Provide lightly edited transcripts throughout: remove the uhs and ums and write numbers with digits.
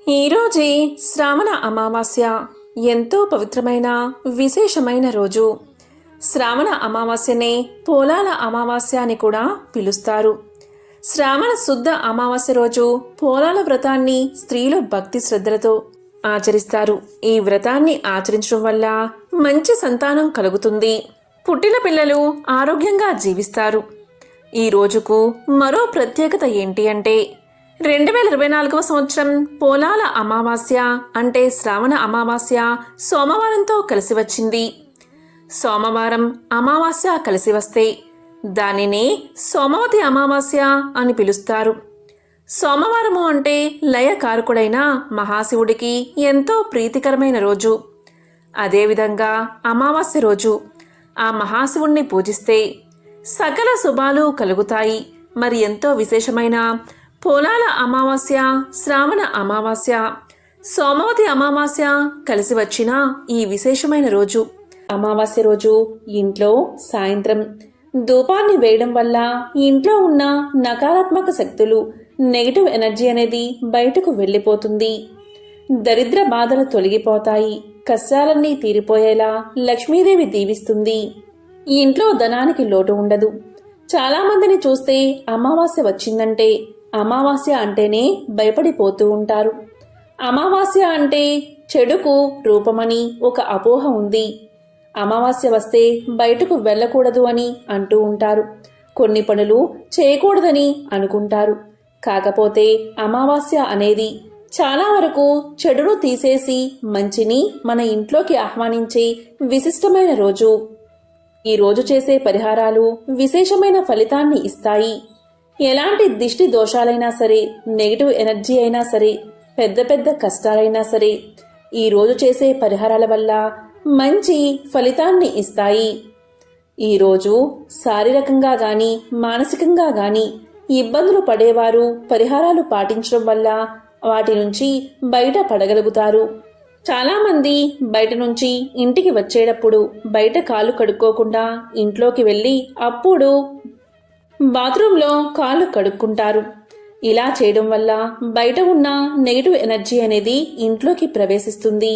ఈరోజే శ్రావణ అమావాస్య ఎంతో పవిత్రమైన విశేషమైన రోజు. శ్రావణ అమావాస్యనే పోలాల అమావాస్య అని కూడా పిలుస్తారు. శ్రావణ శుద్ధ అమావాస్య రోజు పోలాల వ్రతాన్ని స్త్రీలు భక్తి శ్రద్ధలతో ఆచరిస్తారు. ఈ వ్రతాన్ని ఆచరించడం వల్ల మంచి సంతానం కలుగుతుంది. పుట్టిన పిల్లలు ఆరోగ్యంగా జీవిస్తారు. ఈ రోజుకు మరో ప్రత్యేకత ఏంటి అంటే 2024వ సంవత్సరం పోలాల అమావాస్య అంటే శ్రావణ అమావాస్య సోమవారంతో కలిసి వచ్చింది. సోమవారం అమావాస్య కలిసి వస్తే దానినే సోమవతి అమావాస్య అని పిలుస్తారు. సోమవారము అంటే లయకారకుడైన మహాశివుడికి ఎంతో ప్రీతికరమైన రోజు. అదేవిధంగా అమావాస్య రోజు ఆ మహాశివుణ్ణి పూజిస్తే సకల శుభాలు కలుగుతాయి. మరి ఎంతో విశేషమైన పోలాల అమావాస్య, శ్రావణ అమావాస్య, సోమవతి అమావాస్య కలిసి వచ్చిన ఈ విశేషమైన రోజు. అమావాస్య రోజు ఇంట్లో సాయంత్రం ధూపాన్ని వేయడం వల్ల ఇంట్లో ఉన్న నకారాత్మక శక్తులు, నెగిటివ్ ఎనర్జీ అనేది బయటకు వెళ్ళిపోతుంది. దరిద్ర బాధలు తొలగిపోతాయి. కష్టాలన్నీ తీరిపోయేలా లక్ష్మీదేవి దీవిస్తుంది. ఇంట్లో ధనానికి లోటు ఉండదు. చాలా మందిని చూస్తే అమావాస్య వచ్చిందంటే అమావాస్య అంటేనే భయపడిపోతూ ఉంటారు. అమావాస్య అంటే చెడుకు రూపమని ఒక అపోహ ఉంది. అమావాస్య వస్తే బయటకు వెళ్ళకూడదు అని అంటూ ఉంటారు. కొన్ని పనులు చేయకూడదని అనుకుంటారు. కాకపోతే అమావాస్య అనేది చాలా వరకు చెడును తీసేసి మంచిని మన ఇంట్లోకి ఆహ్వానించే విశిష్టమైన రోజు. ఈ రోజు చేసే పరిహారాలు విశేషమైన ఫలితాన్ని ఇస్తాయి. ఎలాంటి దిష్టి దోషాలైనా సరే, నెగిటివ్ ఎనర్జీ అయినా సరే, పెద్ద పెద్ద కష్టాలైనా సరే ఈ రోజు చేసే పరిహారాల వల్ల మంచి ఫలితాన్ని ఇస్తాయి. ఈరోజు శారీరకంగా గాని మానసికంగా గాని ఇబ్బందులు పడేవారు పరిహారాలు పాటించడం వల్ల వాటి నుంచి బయట పడగలుగుతారు. చాలామంది బయట నుంచి ఇంటికి వచ్చేటప్పుడు బయట కాళ్ళు కడుక్కోకుండా ఇంట్లోకి వెళ్ళి అప్పుడు బాత్రూంలో కాళ్ళు కడుక్కుంటారు. ఇలా చేయడం వల్ల బయట ఉన్న నెగిటివ్ ఎనర్జీ అనేది ఇంట్లోకి ప్రవేశిస్తుంది.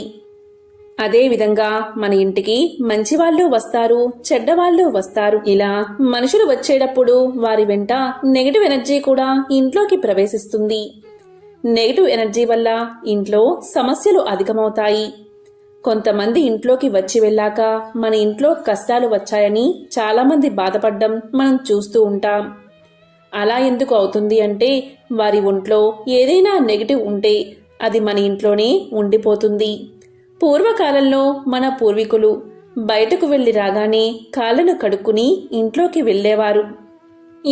అదేవిధంగా మన ఇంటికి మంచివాళ్ళు వస్తారు, చెడ్డవాళ్ళు వస్తారు. ఇలా మనుషులు వచ్చేటప్పుడు వారి వెంట నెగిటివ్ ఎనర్జీ కూడా ఇంట్లోకి ప్రవేశిస్తుంది. నెగిటివ్ ఎనర్జీ వల్ల ఇంట్లో సమస్యలు అధికమవుతాయి. కొంతమంది ఇంట్లోకి వచ్చి వెళ్ళాక మన ఇంట్లో కష్టాలు వచ్చాయని చాలామంది బాధపడ్డం మనం చూస్తూ ఉంటాం. అలా ఎందుకు అవుతుంది అంటే వారి ఒంట్లో ఏదైనా నెగిటివ్ ఉంటే అది మన ఇంట్లోనే ఉండిపోతుంది. పూర్వకాలంలో మన పూర్వీకులు బయటకు వెళ్లి రాగానే కాళ్ళను కడుక్కుని ఇంట్లోకి వెళ్లేవారు.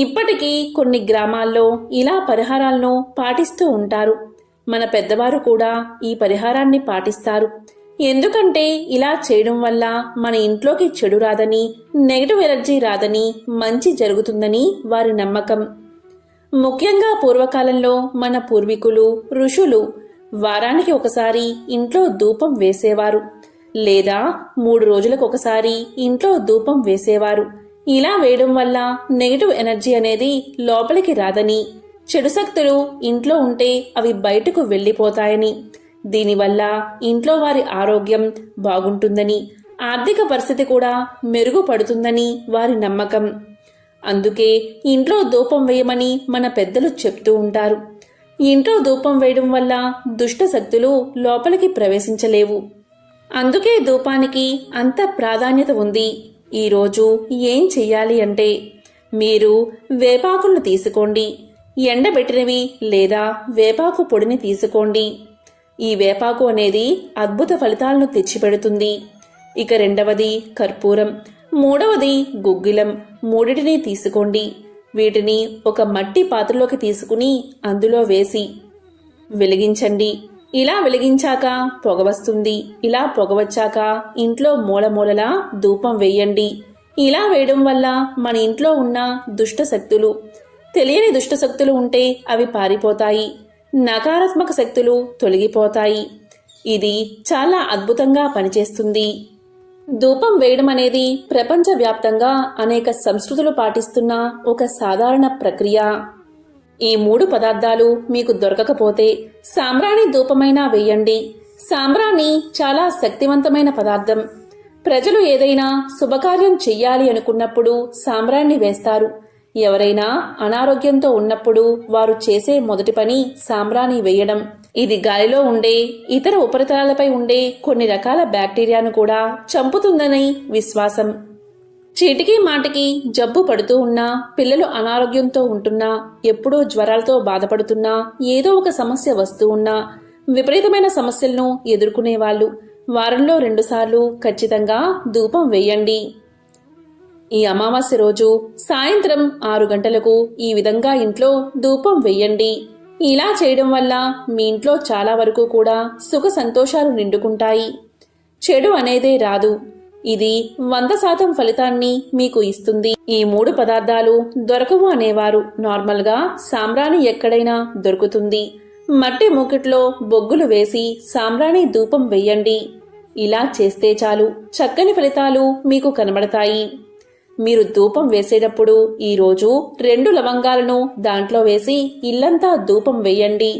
ఇప్పటికీ కొన్ని గ్రామాల్లో ఇలా పరిహారాలను పాటిస్తూ ఉంటారు. మన పెద్దవారు కూడా ఈ పరిహారాన్ని పాటిస్తారు. ఎందుకంటే ఇలా చేయడం వల్ల మన ఇంట్లోకి చెడు రాదని, నెగిటివ్ ఎనర్జీ రాదని, మంచి జరుగుతుందని వారి నమ్మకం. ముఖ్యంగా పూర్వకాలంలో మన పూర్వీకులు, ఋషులు వారానికి ఒకసారి ఇంట్లో ధూపం వేసేవారు, లేదా 3 రోజులకు ఒకసారి ఇంట్లో ధూపం వేసేవారు. ఇలా వేయడం వల్ల నెగిటివ్ ఎనర్జీ అనేది లోపలికి రాదని, చెడు శక్తులు ఇంట్లో ఉంటే అవి బయటకు వెళ్ళిపోతాయని, దీనివల్ల ఇంట్లో వారి ఆరోగ్యం బాగుంటుందని, ఆర్థిక పరిస్థితి కూడా మెరుగుపడుతుందని వారి నమ్మకం. అందుకే ఇంట్లో ధూపం వేయమని మన పెద్దలు చెప్తూ ఉంటారు. ఇంట్లో ధూపం వేయడం వల్ల దుష్ట శక్తులు లోపలికి ప్రవేశించలేవు. అందుకే ధూపానికి అంత ప్రాధాన్యత ఉంది. ఈరోజు ఏం చెయ్యాలి అంటే మీరు వేపాకులను తీసుకోండి, ఎండబెట్టినవి లేదా వేపాకు పొడిని తీసుకోండి. ఈ వేపాకు అనేది అద్భుత ఫలితాలను తెచ్చిపెడుతుంది. ఇక రెండవది కర్పూరం, మూడవది గుగ్గిలం, మూడిటిని తీసుకోండి. వీటిని ఒక మట్టి పాత్రలోకి తీసుకుని అందులో వేసి వెలిగించండి. ఇలా వెలిగించాక పొగ వస్తుంది. ఇలా పొగ వచ్చాక ఇంట్లో మూలమూలలా ధూపం వేయండి. ఇలా వేయడం వల్ల మన ఇంట్లో ఉన్న దుష్ట శక్తులు, తెలియని దుష్ట శక్తులు ఉంటే అవి పారిపోతాయి. నకారాత్మక శక్తులు తొలగిపోతాయి. ఇది చాలా అద్భుతంగా పనిచేస్తుంది. ధూపం వేయడం అనేది ప్రపంచవ్యాప్తంగా అనేక సంస్కృతులు పాటిస్తున్న ఒక సాధారణ ప్రక్రియ. ఈ 3 పదార్థాలు మీకు దొరకకపోతే సాంబ్రాణి ధూపమైనా వేయండి. సాంబ్రాణి చాలా శక్తివంతమైన పదార్థం. ప్రజలు ఏదైనా శుభకార్యం చెయ్యాలి అనుకున్నప్పుడు సాంబ్రాణి వేస్తారు. ఎవరైనా అనారోగ్యంతో ఉన్నప్పుడు వారు చేసే మొదటి పని సాంబ్రాణి వేయడం. ఇది గాలిలో ఉండే ఇతర ఉపరితలాలపై ఉండే కొన్ని రకాల బ్యాక్టీరియాను కూడా చంపుతుందని విశ్వాసం. చీటికి మాటికి జబ్బు పడుతూ ఉన్నా, పిల్లలు అనారోగ్యంతో ఉంటున్నా, ఎప్పుడూ జ్వరాలతో బాధపడుతున్నా, ఏదో ఒక సమస్య వస్తూ ఉన్నా, విపరీతమైన సమస్యలను ఎదుర్కొనేవాళ్ళు వారంలో 2 సార్లు ఖచ్చితంగా ధూపం వేయండి. ఈ అమావాస్య రోజు సాయంత్రం 6 గంటలకు ఈ విధంగా ఇంట్లో ధూపం వేయండి. ఇలా చేయడం వల్ల మీ ఇంట్లో చాలా వరకు కూడా సుఖ సంతోషాలు నిండుకుంటాయి. చెడు అనేదే రాదు. ఇది 100% ఫలితాన్ని మీకు ఇస్తుంది. ఈ 3 పదార్థాలు దొరకవు అనేవారు నార్మల్గా సాంబ్రాణి ఎక్కడైనా దొరుకుతుంది. మట్టి మూకిట్లో బొగ్గులు వేసి సాంబ్రాణి ధూపం వేయండి. ఇలా చేస్తే చాలు, చక్కని ఫలితాలు మీకు కనబడతాయి. మీరు ధూపం వేసేటప్పుడు ఈరోజు 2 లవంగాలను దాంట్లో వేసి ఇల్లంతా ధూపం వేయండి.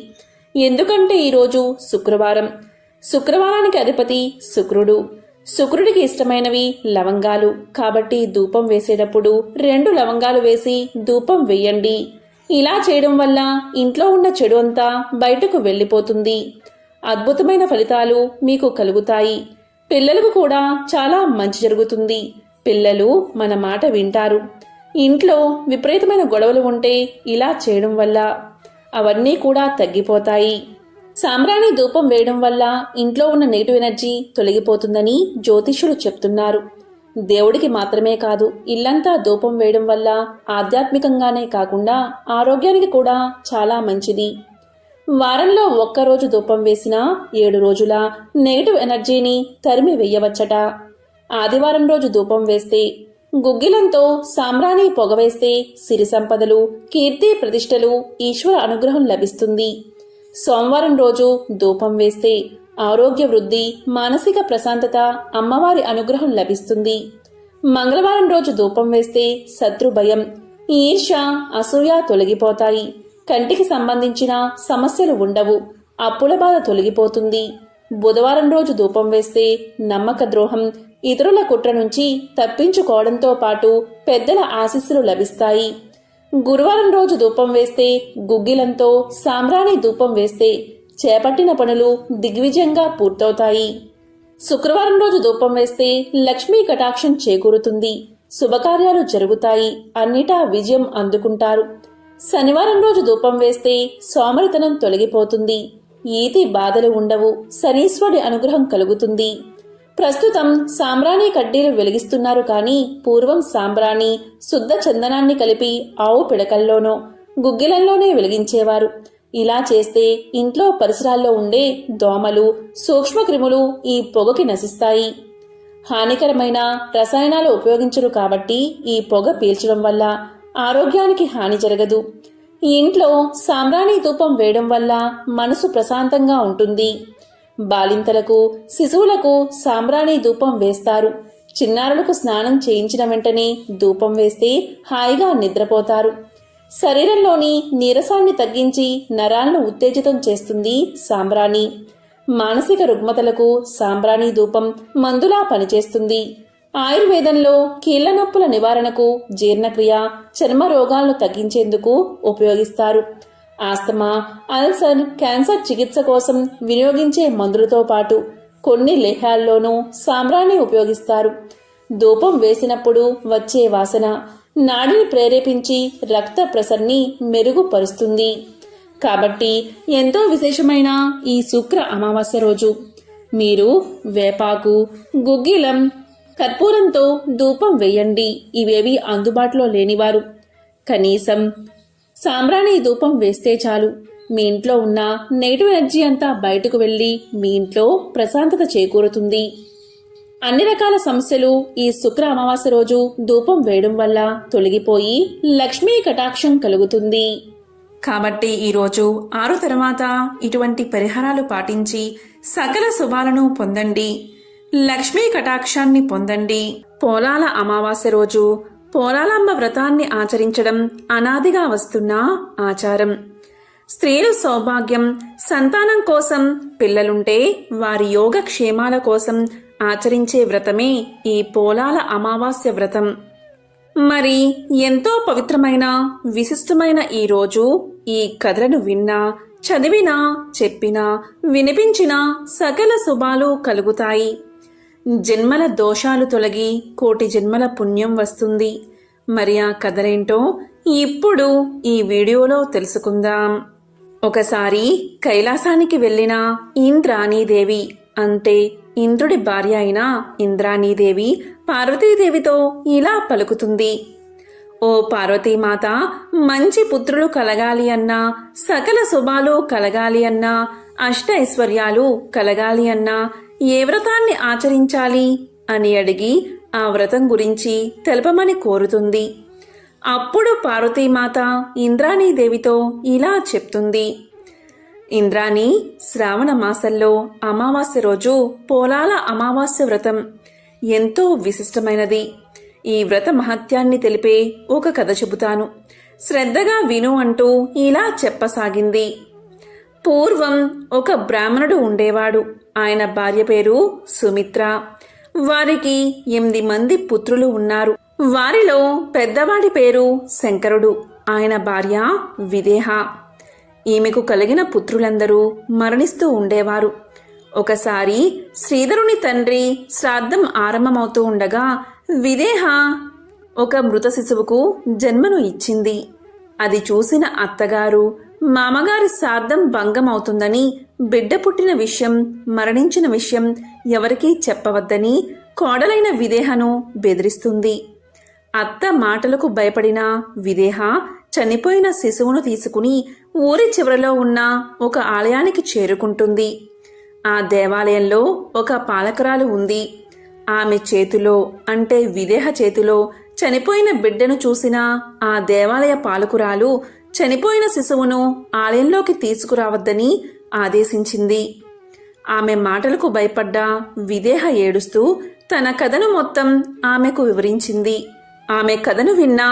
ఎందుకంటే ఈరోజు శుక్రవారం. శుక్రవారానికి అధిపతి శుక్రుడు. శుక్రుడికి ఇష్టమైనవి లవంగాలు. కాబట్టి ధూపం వేసేటప్పుడు 2 లవంగాలు వేసి ధూపం వేయండి. ఇలా చేయడం వల్ల ఇంట్లో ఉన్న చెడు అంతా బయటకు వెళ్ళిపోతుంది. అద్భుతమైన ఫలితాలు మీకు కలుగుతాయి. పిల్లలకు కూడా చాలా మంచి జరుగుతుంది. పిల్లలు మన మాట వింటారు. ఇంట్లో విపరీతమైన గొడవలు ఉంటే ఇలా చేయడం వల్ల అవన్నీ కూడా తగ్గిపోతాయి. సాంబ్రాణి ధూపం వేయడం వల్ల ఇంట్లో ఉన్న నెగిటివ్ ఎనర్జీ తొలగిపోతుందని జ్యోతిష్యులు చెప్తున్నారు. దేవుడికి మాత్రమే కాదు, ఇల్లంతా ధూపం వేయడం వల్ల ఆధ్యాత్మికంగానే కాకుండా ఆరోగ్యానికి కూడా చాలా మంచిది. వారంలో 1 రోజు ధూపం వేసినా 7 రోజుల నెగిటివ్ ఎనర్జీని తరిమి వెయ్యవచ్చట. ఆదివారం రోజు ధూపం వేస్తే, గుగ్గిలంతో సాంబ్రాణి పొగ వేస్తే సిరి సంపదలు, కీర్తి ప్రతిష్టలు, ఈశ్వర అనుగ్రహం లభిస్తుంది. సోమవారం రోజు ధూపం వేస్తే ఆరోగ్య వృద్ధి, మానసిక ప్రశాంతత, అమ్మవారి అనుగ్రహం లభిస్తుంది. మంగళవారం రోజు ధూపం వేస్తే శత్రు భయం, ఈర్ష్య, అసూయ తొలగిపోతాయి. కంటికి సంబంధించిన సమస్యలు ఉండవు. అప్పుల బాధ తొలగిపోతుంది. బుధవారం రోజు ధూపం వేస్తే నమ్మక ద్రోహం, ఇతరుల కుట్ర నుంచి తప్పించుకోవడంతో పాటు పెద్దల ఆశీస్సులు లభిస్తాయి. గురువారం రోజు ధూపం వేస్తే, గుగ్గిలంతో సాంబ్రాణి ధూపం వేస్తే చేపట్టిన పనులు దిగ్విజయంగా పూర్తవుతాయి. శుక్రవారం రోజు ధూపం వేస్తే లక్ష్మీ కటాక్షం చేకూరుతుంది. శుభకార్యాలు జరుగుతాయి. అన్నిటా విజయం అందుకుంటారు. శనివారం రోజు ధూపం వేస్తే సోమరితనం తొలగిపోతుంది. ఈతి బాధలు ఉండవు. శనీశ్వరుడి అనుగ్రహం కలుగుతుంది. ప్రస్తుతం సాంబ్రాణి కడ్డీలు వెలిగిస్తున్నారు కానీ పూర్వం సాంబ్రాణి శుద్ధ చందనాన్ని కలిపి ఆవు పిడకల్లోనో గుగ్గిలంలోనే వెలిగించేవారు. ఇలా చేస్తే ఇంట్లో పరిసరాల్లో ఉండే దోమలు, సూక్ష్మక్రిములు ఈ పొగకి నశిస్తాయి. హానికరమైన రసాయనాలు ఉపయోగించరు కాబట్టి ఈ పొగ పీల్చడం వల్ల ఆరోగ్యానికి హాని జరగదు. ఇంట్లో సాంబ్రాణి ధూపం వేయడం వల్ల మనసు ప్రశాంతంగా ఉంటుంది. బాలింతలకు, శిశువులకు సాంబ్రాణి ధూపం వేస్తారు. చిన్నారులకు స్నానం చేయించిన వెంటనే ధూపం వేస్తే హాయిగా నిద్రపోతారు. శరీరంలోని నీరసాన్ని తగ్గించి నరాలను ఉత్తేజితం చేస్తుంది సాంబ్రాణి. మానసిక రుగ్మతలకు సాంబ్రాణి ధూపం మందులా పనిచేస్తుంది. ఆయుర్వేదంలో కీళ్ల నొప్పుల నివారణకు, జీర్ణక్రియ, చర్మ రోగాలను తగ్గించేందుకు ఉపయోగిస్తారు. ఆస్తమా, అల్సర్, క్యాన్సర్ చికిత్స కోసం వినియోగించే మందులతో పాటు కొన్ని లేహ్యాల్లోనూ సాంబ్రాణి ఉపయోగిస్తారు. ధూపం వేసినప్పుడు వచ్చే వాసన నాడిని ప్రేరేపించి రక్త ప్రసరణని మెరుగుపరుస్తుంది. కాబట్టి ఎంతో విశేషమైన ఈ శుక్ర అమావాస్య రోజు మీరు వేపాకు, గుగ్గిలం, కర్పూరంతో ధూపం వేయండి. ఇవేవి అందుబాటులో లేనివారు కనీసం సాంబ్రాణి ధూపం వేస్తే చాలు. మీ ఇంట్లో ఉన్న నెగిటివ్ ఎనర్జీ అంతా బయటకు వెళ్లి మీ ఇంట్లో ప్రశాంతత చేకూరుతుంది. అన్ని రకాల సమస్యలు ఈ శుక్ర అమావాస్య రోజు ధూపం వేయడం వల్ల తొలగిపోయి లక్ష్మీ కటాక్షం కలుగుతుంది. కాబట్టి ఈరోజు 6 తర్వాత ఇటువంటి పరిహారాలు పాటించి సకల శుభాలను పొందండి. లక్ష్మీ కటాక్షాన్ని పొందండి. పోలాల అమావాస్య రోజు పోలాలమ్మ వ్రతాన్ని ఆచరించడం అనాదిగా వస్తున్న ఆచారం. స్త్రీలు సౌభాగ్యం, సంతానం కోసం, పిల్లలుంటే వారి యోగక్షేమాల కోసం ఆచరించే వ్రతమే ఈ పోలాల అమావాస్య వ్రతం. మరి ఎంతో పవిత్రమైన, విశిష్టమైన ఈ రోజు ఈ కథలను విన్నా, చదివినా, చెప్పినా, వినిపించినా సకల శుభాలు కలుగుతాయి. జన్మల దోషాలు తొలగి కోటి జన్మల పుణ్యం వస్తుంది. మరి ఆ కథలేంటో ఇప్పుడు ఈ వీడియోలో తెలుసుకుందాం. ఒకసారి కైలాసానికి వెళ్లిన ఇంద్రాణీదేవి, అంటే ఇంద్రుడి భార్య అయిన ఇంద్రాణీదేవి పార్వతీదేవితో ఇలా పలుకుతుంది: ఓ పార్వతీమాత, మంచి పుత్రులు కలగాలి అన్నా, సకల శుభాలు కలగాలి అన్నా, అష్ట ఐశ్వర్యాలు కలగాలి అన్నా ఏ వ్రతాన్ని ఆచరించాలి అని అడిగి ఆ వ్రతం గురించి తెలపమని కోరుతుంది. అప్పుడు పార్వతీమాత ఇంద్రాణీదేవితో ఇలా చెప్తుంది: ఇంద్రాణి, శ్రావణ మాసంలో అమావాస్య రోజు పోలాల అమావాస్య వ్రతం ఎంతో విశిష్టమైనది. ఈ వ్రత మహత్యాన్ని తెలిపే ఒక కథ చెబుతాను, శ్రద్ధగా విను అంటూ ఇలా చెప్పసాగింది. పూర్వం ఒక బ్రాహ్మణుడు ఉండేవాడు. ఆయన భార్య పేరు సుమిత్ర. వారికి 8 మంది పుత్రులు ఉన్నారు. వారిలో పెద్దవాడి పేరు శంకరుడు. ఆయన భార్య విదేహ. ఈమెకు కలిగిన పుత్రులందరూ మరణిస్తూ ఉండేవారు. ఒకసారి శ్రీధరుని తండ్రి శ్రాద్ధం ఆరంభమవుతూ ఉండగా విదేహ ఒక మృత శిశువుకు జన్మను ఇచ్చింది. అది చూసిన అత్తగారు మామగారి శ్రాద్ధం భంగం అవుతుందని, బిడ్డ పుట్టిన విషయం, మరణించిన విషయం ఎవరికీ చెప్పవద్దని కోడలైన విదేహను బెదిరిస్తుంది. అత్త మాటలకు భయపడిన విదేహ చనిపోయిన శిశువును తీసుకుని ఊరి చివరలో ఉన్న ఒక ఆలయానికి చేరుకుంటుంది. ఆ దేవాలయంలో ఒక పాలకురాలు ఉంది. ఆమె చేతిలో, అంటే విదేహ చేతిలో చనిపోయిన బిడ్డను చూసిన ఆ దేవాలయ పాలకురాలు చనిపోయిన శిశువును ఆలయంలోకి తీసుకురావద్దని ఆదేశించింది. ఆమె మాటలకు భయపడ్డ విదేహ ఏడుస్తూ తన కథను మొత్తం ఆమెకు వివరించింది. ఆమె కథను విన్న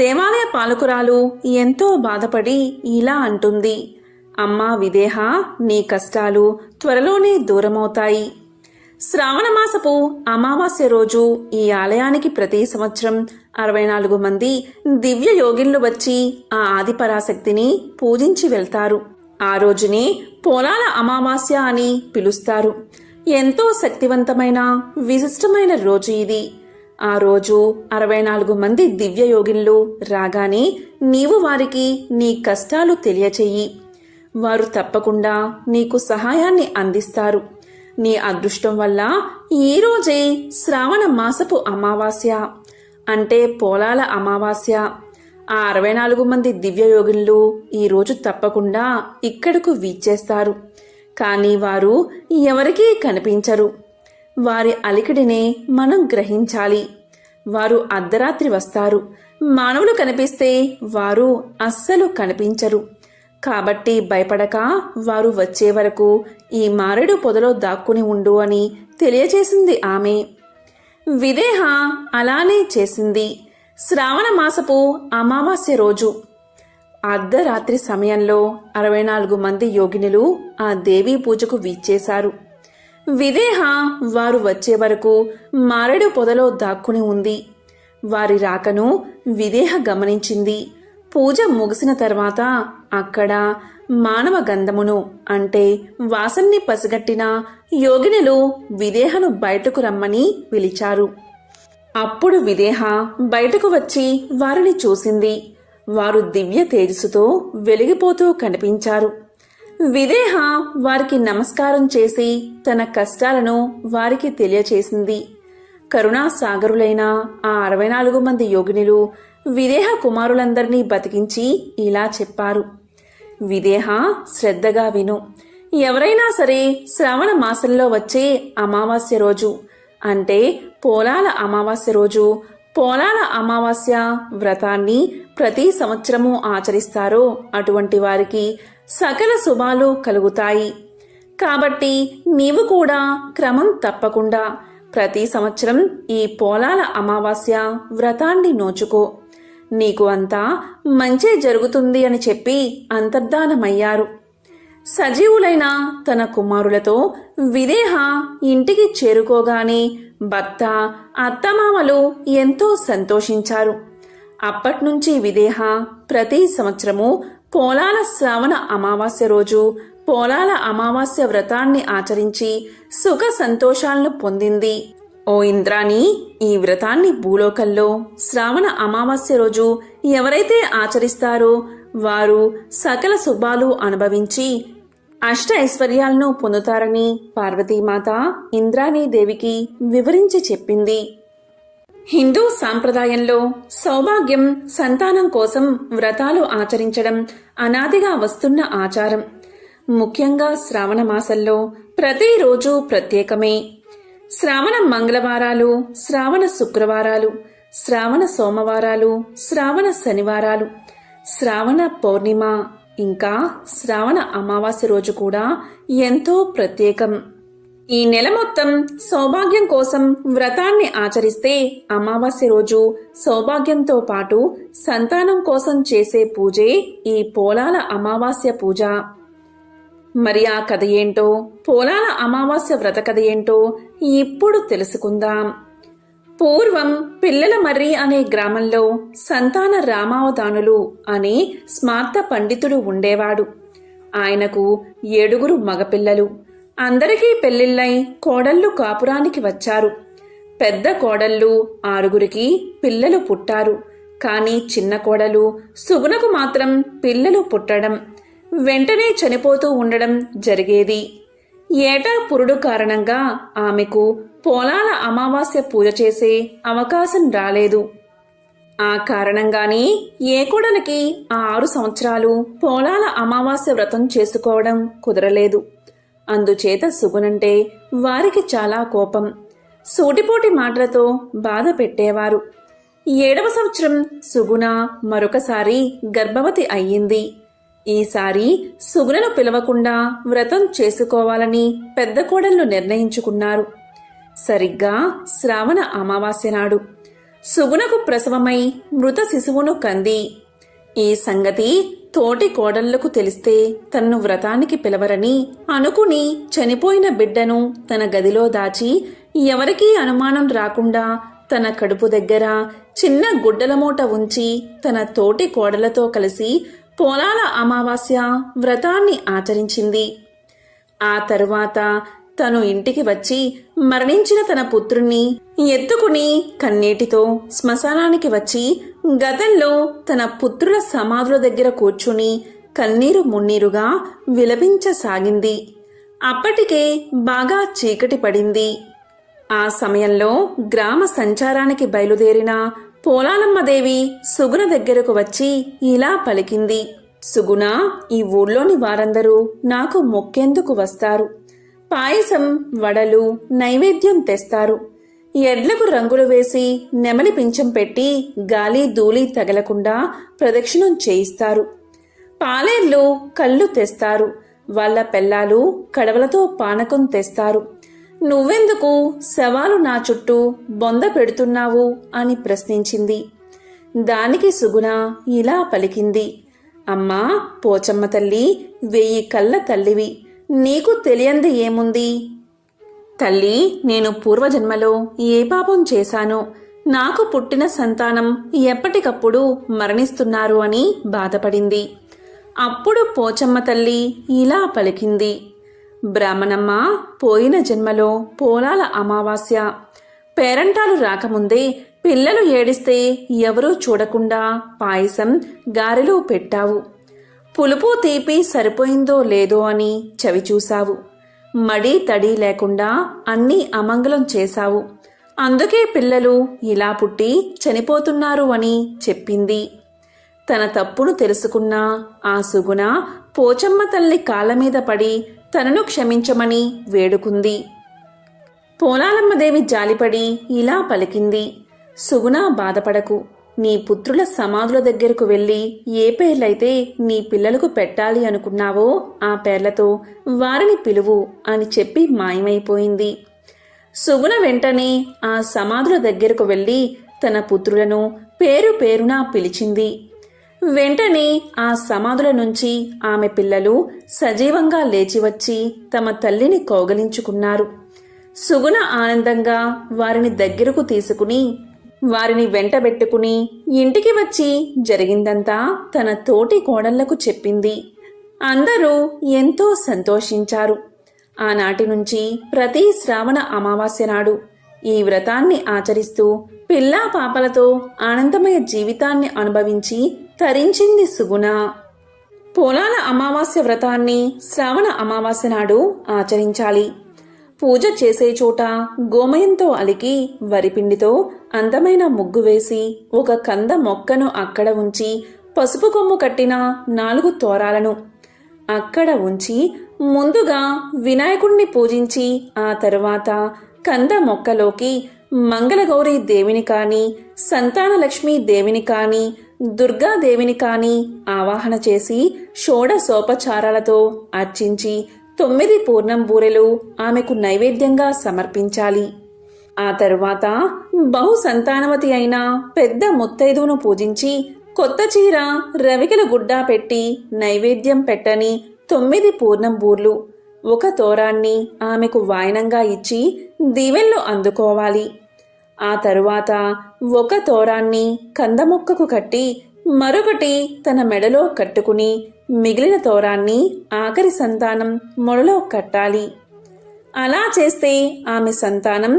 దేవాలయ పాలకురాలు ఎంతో బాధపడి ఇలా అంటుంది: అమ్మా విదేహ, నీ కష్టాలు త్వరలోనే దూరమవుతాయి. శ్రావణమాసపు అమావాస్య రోజు ఈ ఆలయానికి ప్రతి సంవత్సరం 64 మంది దివ్య యోగిన్లు వచ్చి ఆ ఆదిపరాశక్తిని పూజించి వెళ్తారు. ఆ రోజునే పోలాల అమావాస్య అని పిలుస్తారు. ఎంతో శక్తివంతమైన, విశిష్టమైన రోజు ఇది. ఆ రోజు 64 మంది దివ్య యోగిన్లు రాగానే నీవు వారికి నీ కష్టాలు తెలియచెయ్యి. వారు తప్పకుండా నీకు సహాయాన్ని అందిస్తారు. నీ అదృష్టం వల్ల ఈరోజే శ్రావణ మాసపు అమావాస్య, అంటే పోలాల అమావాస్య. ఆ 64 మంది దివ్యయోగులు ఈరోజు తప్పకుండా ఇక్కడకు వీచేస్తారు. కానీ వారు ఎవరికీ కనిపించరు. వారి అలికిడినే మనం గ్రహించాలి. వారు అర్ధరాత్రి వస్తారు. మానవులు కనిపిస్తే వారు అస్సలు కనిపించరు. కాబట్టి భయపడక వారు వచ్చే వరకు ఈ మారేడు పొదలో దాక్కుని ఉండు అని తెలియచేసింది ఆమె. విదేహ అలానే చేసింది. శ్రావణ మాసపు అమావాస్య రోజు అర్ధరాత్రి సమయంలో 64 మంది యోగినులు ఆ దేవీ పూజకు వీచేశారు. విదేహ వారు వచ్చే వరకు మారేడు పొదలో దాక్కుని ఉంది. వారి రాకను విదేహ గమనించింది. పూజ ముగిసిన తర్వాత అక్కడ మానవ గంధమును, అంటే వాసన్ని పసిగట్టిన యోగినులు విదేహను బయటకు రమ్మని పిలిచారు. అప్పుడు విదేహ బయటకు వచ్చి వారిని చూసింది. వారు దివ్య తేజస్సుతో వెలిగిపోతూ కనిపించారు. విదేహ వారికి నమస్కారం చేసి తన కష్టాలను వారికి తెలియచేసింది. కరుణాసాగరులైన ఆ 64 మంది యోగినులు విదేహ కుమారులందరినీ బతికించి ఇలా చెప్పారు: విదేహ, శ్రద్ధగా విను. ఎవరైనా సరే శ్రావణ మాసంలో వచ్చే అమావాస్య రోజు, అంటే పోలాల అమావాస్య రోజు, పోలాల అమావాస్య వ్రతాన్ని ప్రతి సంవత్సరము ఆచరిస్తారో అటువంటి వారికి సకల శుభాలు కలుగుతాయి. కాబట్టి నీవు కూడా క్రమం తప్పకుండా ప్రతి సంవత్సరం ఈ పోలాల అమావాస్య వ్రతాన్ని నోచుకో, నీకు అంతా మంచే జరుగుతుంది అని చెప్పి అంతర్ధానమయ్యారు. సజీవులైన తన కుమారులతో విదేహ ఇంటికి చేరుకోగానే భర్త, అత్తమామలు ఎంతో సంతోషించారు. అప్పట్నుంచి విదేహ ప్రతి సంవత్సరము పోలాల శ్రావణ అమావాస్య రోజు పోలాల అమావాస్య వ్రతాన్ని ఆచరించి సుఖ సంతోషాలను పొందింది. ఓ ఇంద్రాణి, ఈ వ్రతాన్ని భూలోకంలో శ్రావణ అమావాస్య రోజు ఎవరైతే ఆచరిస్తారో వారు సకల శుభాలు అనుభవించి అష్ట ఐశ్వర్యాలను పొందుతారని పార్వతీమాత ఇంద్రాణీదేవికి వివరించి చెప్పింది. హిందూ సాంప్రదాయంలో సౌభాగ్యం, సంతానం కోసం వ్రతాలు ఆచరించడం అనాదిగా వస్తున్న ఆచారం. ముఖ్యంగా శ్రావణ మాసంలో ప్రతిరోజు ప్రత్యేకమే. శ్రావణ మంగళవారాలు, శ్రావణ శుక్రవారాలు, శ్రావణ సోమవారాలు, శ్రావణ శనివారాలు, శ్రావణ పౌర్ణిమ, ఇంకా శ్రావణ అమావాస్య రోజు కూడా ఎంతో ప్రత్యేకం. ఈ నెల మొత్తం సౌభాగ్యం కోసం వ్రతాన్ని ఆచరిస్తే అమావాస్య రోజు సౌభాగ్యంతో పాటు సంతానం కోసం చేసే పూజే ఈ పోలాల అమావాస్య పూజ. మరి ఆ కథ ఏంటో, పోలాల అమావాస్య వ్రత కథ ఏంటో ఇప్పుడు తెలుసుకుందాం. పూర్వం పిల్లల మర్రి అనే గ్రామంలో సంతాన రామావధానులు అనే స్మార్త పండితుడు ఉండేవాడు. ఆయనకు 7 మగపిల్లలు. అందరికీ పెళ్లిళ్ళై కోడళ్ళు కాపురానికి వచ్చారు. పెద్ద కోడళ్ళు 6 పిల్లలు పుట్టారు. కానీ చిన్న కోడలు సుగుణకు మాత్రం పిల్లలు పుట్టడం, వెంటనే చనిపోతూ ఉండడం జరిగేది. ఏటా పురుడు కారణంగా ఆమెకు పోలాల అమావాస్య పూజ చేసే అవకాశం రాలేదు. ఆ కారణంగానే ఏ కోడలికి ఆ 6 సంవత్సరాలు పోలాల అమావాస్య వ్రతం చేసుకోవడం కుదరలేదు. అందుచేత సుగుణంటే వారికి చాలా కోపం. సూటిపోటి మాటలతో బాధ పెట్టేవారు. 7వ సంవత్సరం సుగుణ మరొకసారి గర్భవతి అయ్యింది. ఈసారి సుగుణను పిలవకుండా వ్రతం చేసుకోవాలని పెద్ద కోడళ్లు నిర్ణయించుకున్నారు. సరిగ్గా శ్రావణ అమావాస్య నాడు సుగుణకు ప్రసవమై మృత శిశువును కంది. ఈ సంగతి తోటి కోడళ్లకు తెలిస్తే తన్ను వ్రతానికి పిలవరని అనుకుని చనిపోయిన బిడ్డను తన గదిలో దాచి ఎవరికీ అనుమానం రాకుండా తన కడుపు దగ్గర చిన్న గుడ్డల మూట ఉంచి తన తోటి కోడలతో కలిసి పోలాల అమావాస్య వ్రతాన్ని ఆచరించింది. ఆ తరువాత తను ఇంటికి వచ్చి మరణించిన తన పుత్రుణ్ణి ఎత్తుకుని కన్నీటితో శ్మశానానికి వచ్చి గతంలో తన పుత్రుల సమాధుల దగ్గర కూర్చుని కన్నీరు మున్నీరుగా విలపించసాగింది. అప్పటికే బాగా చీకటి పడింది. ఆ సమయంలో గ్రామ సంచారానికి బయలుదేరిన పోలాలమ్మదేవి సుగుణ దగ్గరకు వచ్చి ఇలా పలికింది. సుగుణ, ఈ ఊళ్ళోని వారందరూ నాకు మొక్కేందుకు వస్తారు. పాయసం, వడలు, నైవేద్యం తెస్తారు. ఎడ్లకు రంగులు వేసి నెమలి పింఛం పెట్టి గాలి ధూళి తగలకుండా ప్రదక్షిణం చేయిస్తారు. పాలేర్లు, కళ్ళు తెస్తారు. వాళ్ళ పెళ్ళాలు కడవలతో పానకం తెస్తారు. నువ్వెందుకు శవాలు నా చుట్టూ బొంద పెడుతున్నావు అని ప్రశ్నించింది. దానికి సుగుణ ఇలా పలికింది. అమ్మా పోచమ్మ తల్లి, 1000 కళ్ళ తల్లివి, నీకు తెలియంది ఏముంది? తల్లి, నేను పూర్వజన్మలో ఏ పాపం చేశానో నాకు పుట్టిన సంతానం ఎప్పటికప్పుడు మరణిస్తున్నారు అని బాధపడింది. అప్పుడు పోచమ్మ తల్లి ఇలా పలికింది. బ్రాహ్మణమ్మ, పోయిన జన్మలో పోలాల అమావాస్య పేరంటాలు రాకముందే పిల్లలు ఏడిస్తే ఎవరూ చూడకుండా పాయసం, గారెలు పెట్టావు. పులుపు తీపి సరిపోయిందో లేదో అని చవి చూశావు. మడి తడి లేకుండా అన్నీ అమంగళం చేశావు. అందుకే పిల్లలు ఇలా పుట్టి చనిపోతున్నారు అని చెప్పింది. తన తప్పును తెలుసుకున్న ఆ సుగుణ పోచమ్మ తల్లి కాళ్ళమీద పడి తనను క్షమించమని వేడుకుంది. పోలాలమ్మదేవి జాలిపడి ఇలా పలికింది. సుగుణ, బాధపడకు. నీ పుత్రుల సమాధుల దగ్గరకు వెళ్ళి ఏ పేర్లైతే నీ పిల్లలకు పెట్టాలి అనుకున్నావో ఆ పేర్లతో వారిని పిలువు అని చెప్పి మాయమైపోయింది. సుగుణ వెంటనే ఆ సమాధుల దగ్గరకు వెళ్ళి తన పుత్రులను పేరు పేరునా పిలిచింది. వెంటనే ఆ సమాధుల నుంచి ఆమె పిల్లలు సజీవంగా లేచివచ్చి తమ తల్లిని కౌగలించుకున్నారు. సుగుణ ఆనందంగా వారిని దగ్గరకు తీసుకుని వారిని వెంటబెట్టుకుని ఇంటికి వచ్చి జరిగిందంతా తన తోటి కోడళ్లకు చెప్పింది. అందరూ ఎంతో సంతోషించారు. ఆనాటి నుంచి ప్రతి శ్రావణ అమావాస్య నాడు ఈ వ్రతాన్ని ఆచరిస్తూ పిల్లా పాపలతో ఆనందమయ జీవితాన్ని అనుభవించి తరించింది సుగుణ. పోలాల అమావాస్య వ్రతాన్ని శ్రావణ అమావాస్య నాడు ఆచరించాలి. పూజ చేసే చోట గోమయంతో అలికి వరిపిండితో అందమైన ముగ్గు వేసి ఒక కంద మొక్కను అక్కడ ఉంచి పసుపు కొమ్ము కట్టిన 4 తోరాలను అక్కడ ఉంచి ముందుగా వినాయకుణ్ణి పూజించి ఆ తరువాత కంద మొక్కలోకి మంగళగౌరీ దేవిని కాని, సంతానలక్ష్మీ దేవిని కాని, దుర్గాదేవిని కాని ఆవాహన చేసి షోడశోపచారాలతో అర్చించి 9 పూర్ణం బూరెలు ఆమెకు నైవేద్యంగా సమర్పించాలి. ఆ తరువాత బహు సంతానవతి అయిన పెద్ద ముత్తైదువును పూజించి కొత్త చీర, రవికెల గుడ్డ పెట్టి నైవేద్యం పెట్టని 9 పూర్ణం బూర్లు, 1 తోరాన్ని ఆమెకు వాయనంగా ఇచ్చి దీవెళ్ళు అందుకోవాలి. ఆ తరువాత 1 తోరాన్ని కందమొక్కకు కట్టి మరొకటి తన మెడలో కట్టుకుని మిగిలిన తోరాన్ని ఆఖరి సంతానం మొలలో కట్టాలి. అలా చేస్తే ఆమె సంతానం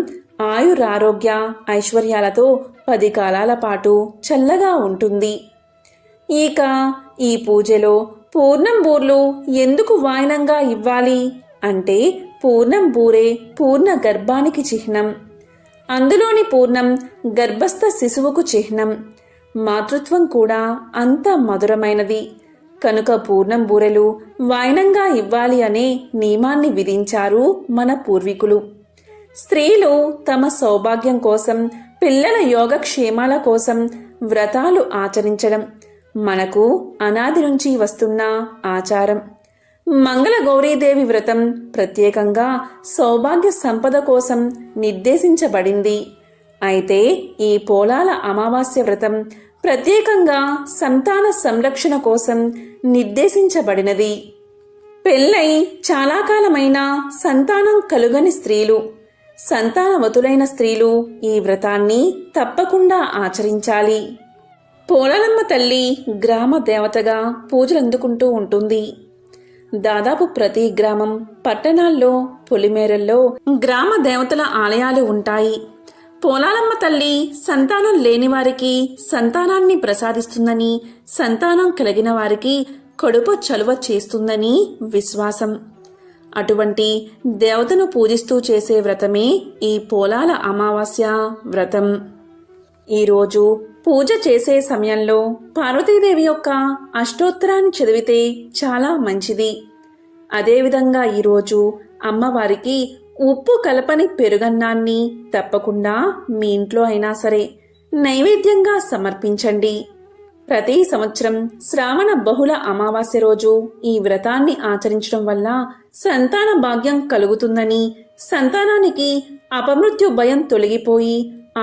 ఆయురారోగ్య ఐశ్వర్యాలతో 10 కాలాల పాటు చల్లగా ఉంటుంది. ఇక ఈ పూజలో పూర్ణం బూర్లు ఎందుకు వాయనంగా ఇవ్వాలి అంటే పూర్ణం బూరే పూర్ణ గర్భానికి చిహ్నం. అందులోని పూర్ణం గర్భస్థ శిశువుకు చిహ్నం. మాతృత్వం కూడా అంత మధురమైనది కనుక పూర్ణం బూరెలు వాయనంగా ఇవ్వాలి అనే నియమాన్ని విధించారు మన పూర్వీకులు. స్త్రీలు తమ సౌభాగ్యం కోసం, పిల్లల యోగక్షేమాల కోసం వ్రతాలు ఆచరించడం మనకు అనాది నుంచి వస్తున్న ఆచారం. మంగళగౌరీదేవి వ్రతం ప్రత్యేకంగా సౌభాగ్య సంపద కోసం నిర్దేశించబడింది. అయితే ఈ పోలాల అమావాస్య వ్రతం ప్రత్యేకంగా సంతాన సంరక్షణ కోసం నిర్దేశించబడినది. పెళ్ళై చాలా కాలమైన సంతానం కలుగని స్త్రీలు, సంతానవతులైన స్త్రీలు ఈ వ్రతాన్ని తప్పకుండా ఆచరించాలి. పోలాలమ్మ తల్లి గ్రామ దేవతగా పూజలందుకుంటూ ఉంటుంది. దాదాపు ప్రతి గ్రామం, పట్టణాల్లో, పొలిమేరల్లో గ్రామ దేవతల ఆలయాలు ఉంటాయి. పోలాలమ్మ తల్లి సంతానం లేని వారికి సంతానాన్ని ప్రసాదిస్తుందని, సంతానం కలిగిన వారికి కడుపు చలువ చేస్తుందని విశ్వాసం. అటువంటి దేవతను పూజిస్తూ చేసే వ్రతమే ఈ పోలాల అమావాస్య వ్రతం. ఈరోజు పూజ చేసే సమయంలో పార్వతీదేవి యొక్క అష్టోత్తరాన్ని చదివితే చాలా మంచిది. అదేవిధంగా ఈరోజు అమ్మవారికి ఉప్పు కలపని పెరుగన్నాన్ని తప్పకుండా మీ ఇంట్లో అయినా సరే నైవేద్యంగా సమర్పించండి. ప్రతి సంవత్సరం శ్రావణ బహుళ అమావాస్య రోజు ఈ వ్రతాన్ని ఆచరించడం వల్ల సంతాన భాగ్యం కలుగుతుందని, సంతానానికి అపమృత్యు భయం తొలగిపోయి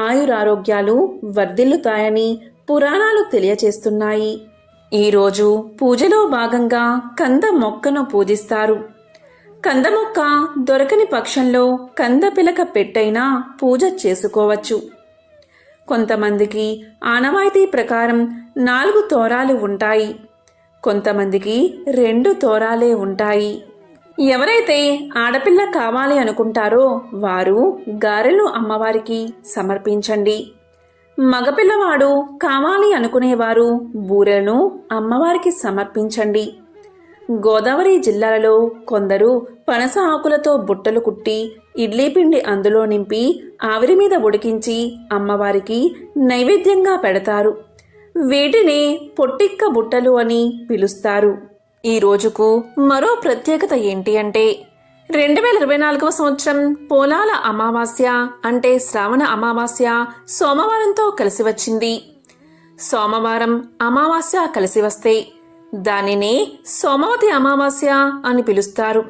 ఆయురారోగ్యాలు వర్ధిల్లుతాయని పురాణాలు తెలియచేస్తున్నాయి. ఈరోజు పూజలో భాగంగా కంద మొక్కను పూజిస్తారు. కంద మొక్క దొరకని పక్షంలో కంద పిలక పెట్టైనా పూజ చేసుకోవచ్చు. కొంతమందికి ఆనవాయితీ ప్రకారం 4 తోరాలు ఉంటాయి, కొంతమందికి 2 తోరాలే ఉంటాయి. ఎవరైతే ఆడపిల్ల కావాలి అనుకుంటారో వారు గారెలు అమ్మవారికి సమర్పించండి. మగపిల్లవాడు కావాలి అనుకునేవారు బూరెలను అమ్మవారికి సమర్పించండి. గోదావరి జిల్లాలలో కొందరు పనస ఆకులతో బుట్టలు కుట్టి ఇడ్లీ పిండి అందులో నింపి ఆవిరి మీద ఉడికించి అమ్మవారికి నైవేద్యంగా పెడతారు. వీటినే పొట్టిక్క బుట్టలు అని పిలుస్తారు. ఈ రోజుకు మరో ప్రత్యేకత ఏంటి అంటే 2024వ సంవత్సరం పోలాల అమావాస్య అంటే శ్రావణ అమావాస్య సోమవారంతో కలిసి వచ్చింది. సోమవారం అమావాస్య కలిసి వస్తే దానినే సోమవతి అమావాస్య అని పిలుస్తారు.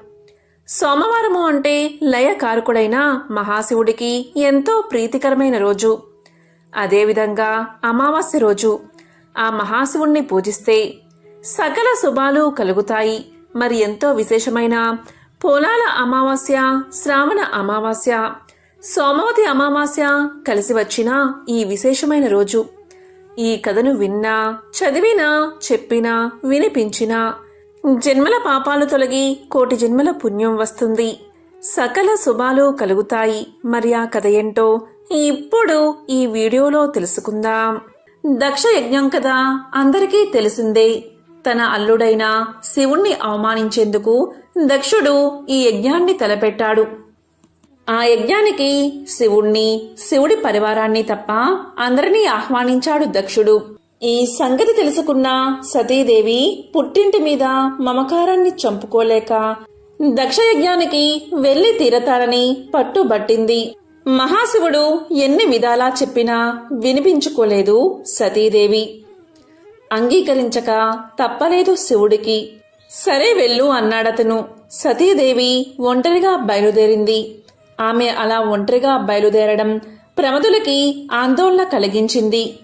సోమవారము అంటే లయకారకుడైన మహాశివుడికి ఎంతో ప్రీతికరమైన రోజు. అదేవిధంగా అమావాస్య రోజు ఆ మహాశివుణ్ణి పూజిస్తే సకల శుభాలు కలుగుతాయి. మరి ఎంతో విశేషమైన పోలాల అమావాస్య, శ్రావణ అమావాస్య, సోమవతి అమావాస్య కలిసి వచ్చిన ఈ విశేషమైన రోజు. ఈ కథను విన్నా, చదివినా, చెప్పినా, వినిపించినా జన్మల పాపాలు తొలగి కోటి జన్మల పుణ్యం వస్తుంది. సకల శుభాలు కలుగుతాయి. మరి ఆ కథ ఏంటో ఇప్పుడు ఈ వీడియోలో తెలుసుకుందాం. దక్ష యజ్ఞం కదా అందరికీ తెలిసిందే. తన అల్లుడైన శివుణ్ణి అవమానించేందుకు దక్షుడు ఈ యజ్ఞాన్ని తలపెట్టాడు. ఆ యజ్ఞానికి శివుణ్ణి, శివుడి పరివారాన్ని తప్ప అందరినీ ఆహ్వానించాడు దక్షుడు. ఈ సంగతి తెలుసుకున్న సతీదేవి పుట్టింటి మీద మమకారాన్ని చంపుకోలేక దక్షయజ్ఞానికి వెళ్లి తీరతారని పట్టుబట్టింది. మహాశివుడు ఎన్ని విధాలా చెప్పినా వినిపించుకోలేదు సతీదేవి. అంగీకరించక తప్పలేదు శివుడికి. సరే వెళ్ళు అన్నాడతను. సతీదేవి ఒంటరిగా బయలుదేరింది. ఆమె అలా ఒంటరిగా బయలుదేరడం ప్రమదులకి ఆందోళన కలిగించింది.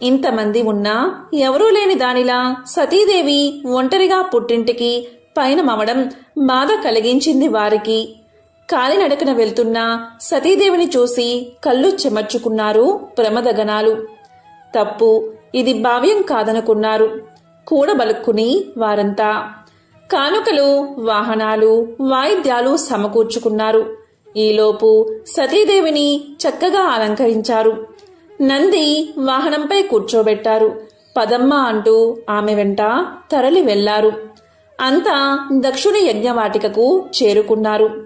ఇంతమంది ఉన్నా ఎవరూ లేని దానిలా సతీదేవి ఒంటరిగా పుట్టింటికి పయనమవడం బాధ కలిగించింది వారికి. కాలినడకన వెళ్తున్న సతీదేవిని చూసి కళ్ళు చెమర్చుకున్నారు ప్రమదగణాలు. తప్పు, ఇది భావ్యం కాదనుకున్నారు కూడబలుక్కుని వారంతా. కానుకలు, వాహనాలు, వాయిద్యాలు సమకూర్చుకున్నారు. ఈలోపు సతీదేవిని చక్కగా అలంకరించారు. నంది వాహనంపై కూర్చోబెట్టారు. పదమ్మ అంటూ ఆమె వెంట తరలి వెళ్లారు. అంతా దక్షుని యజ్ఞవాటికకు చేరుకున్నారు.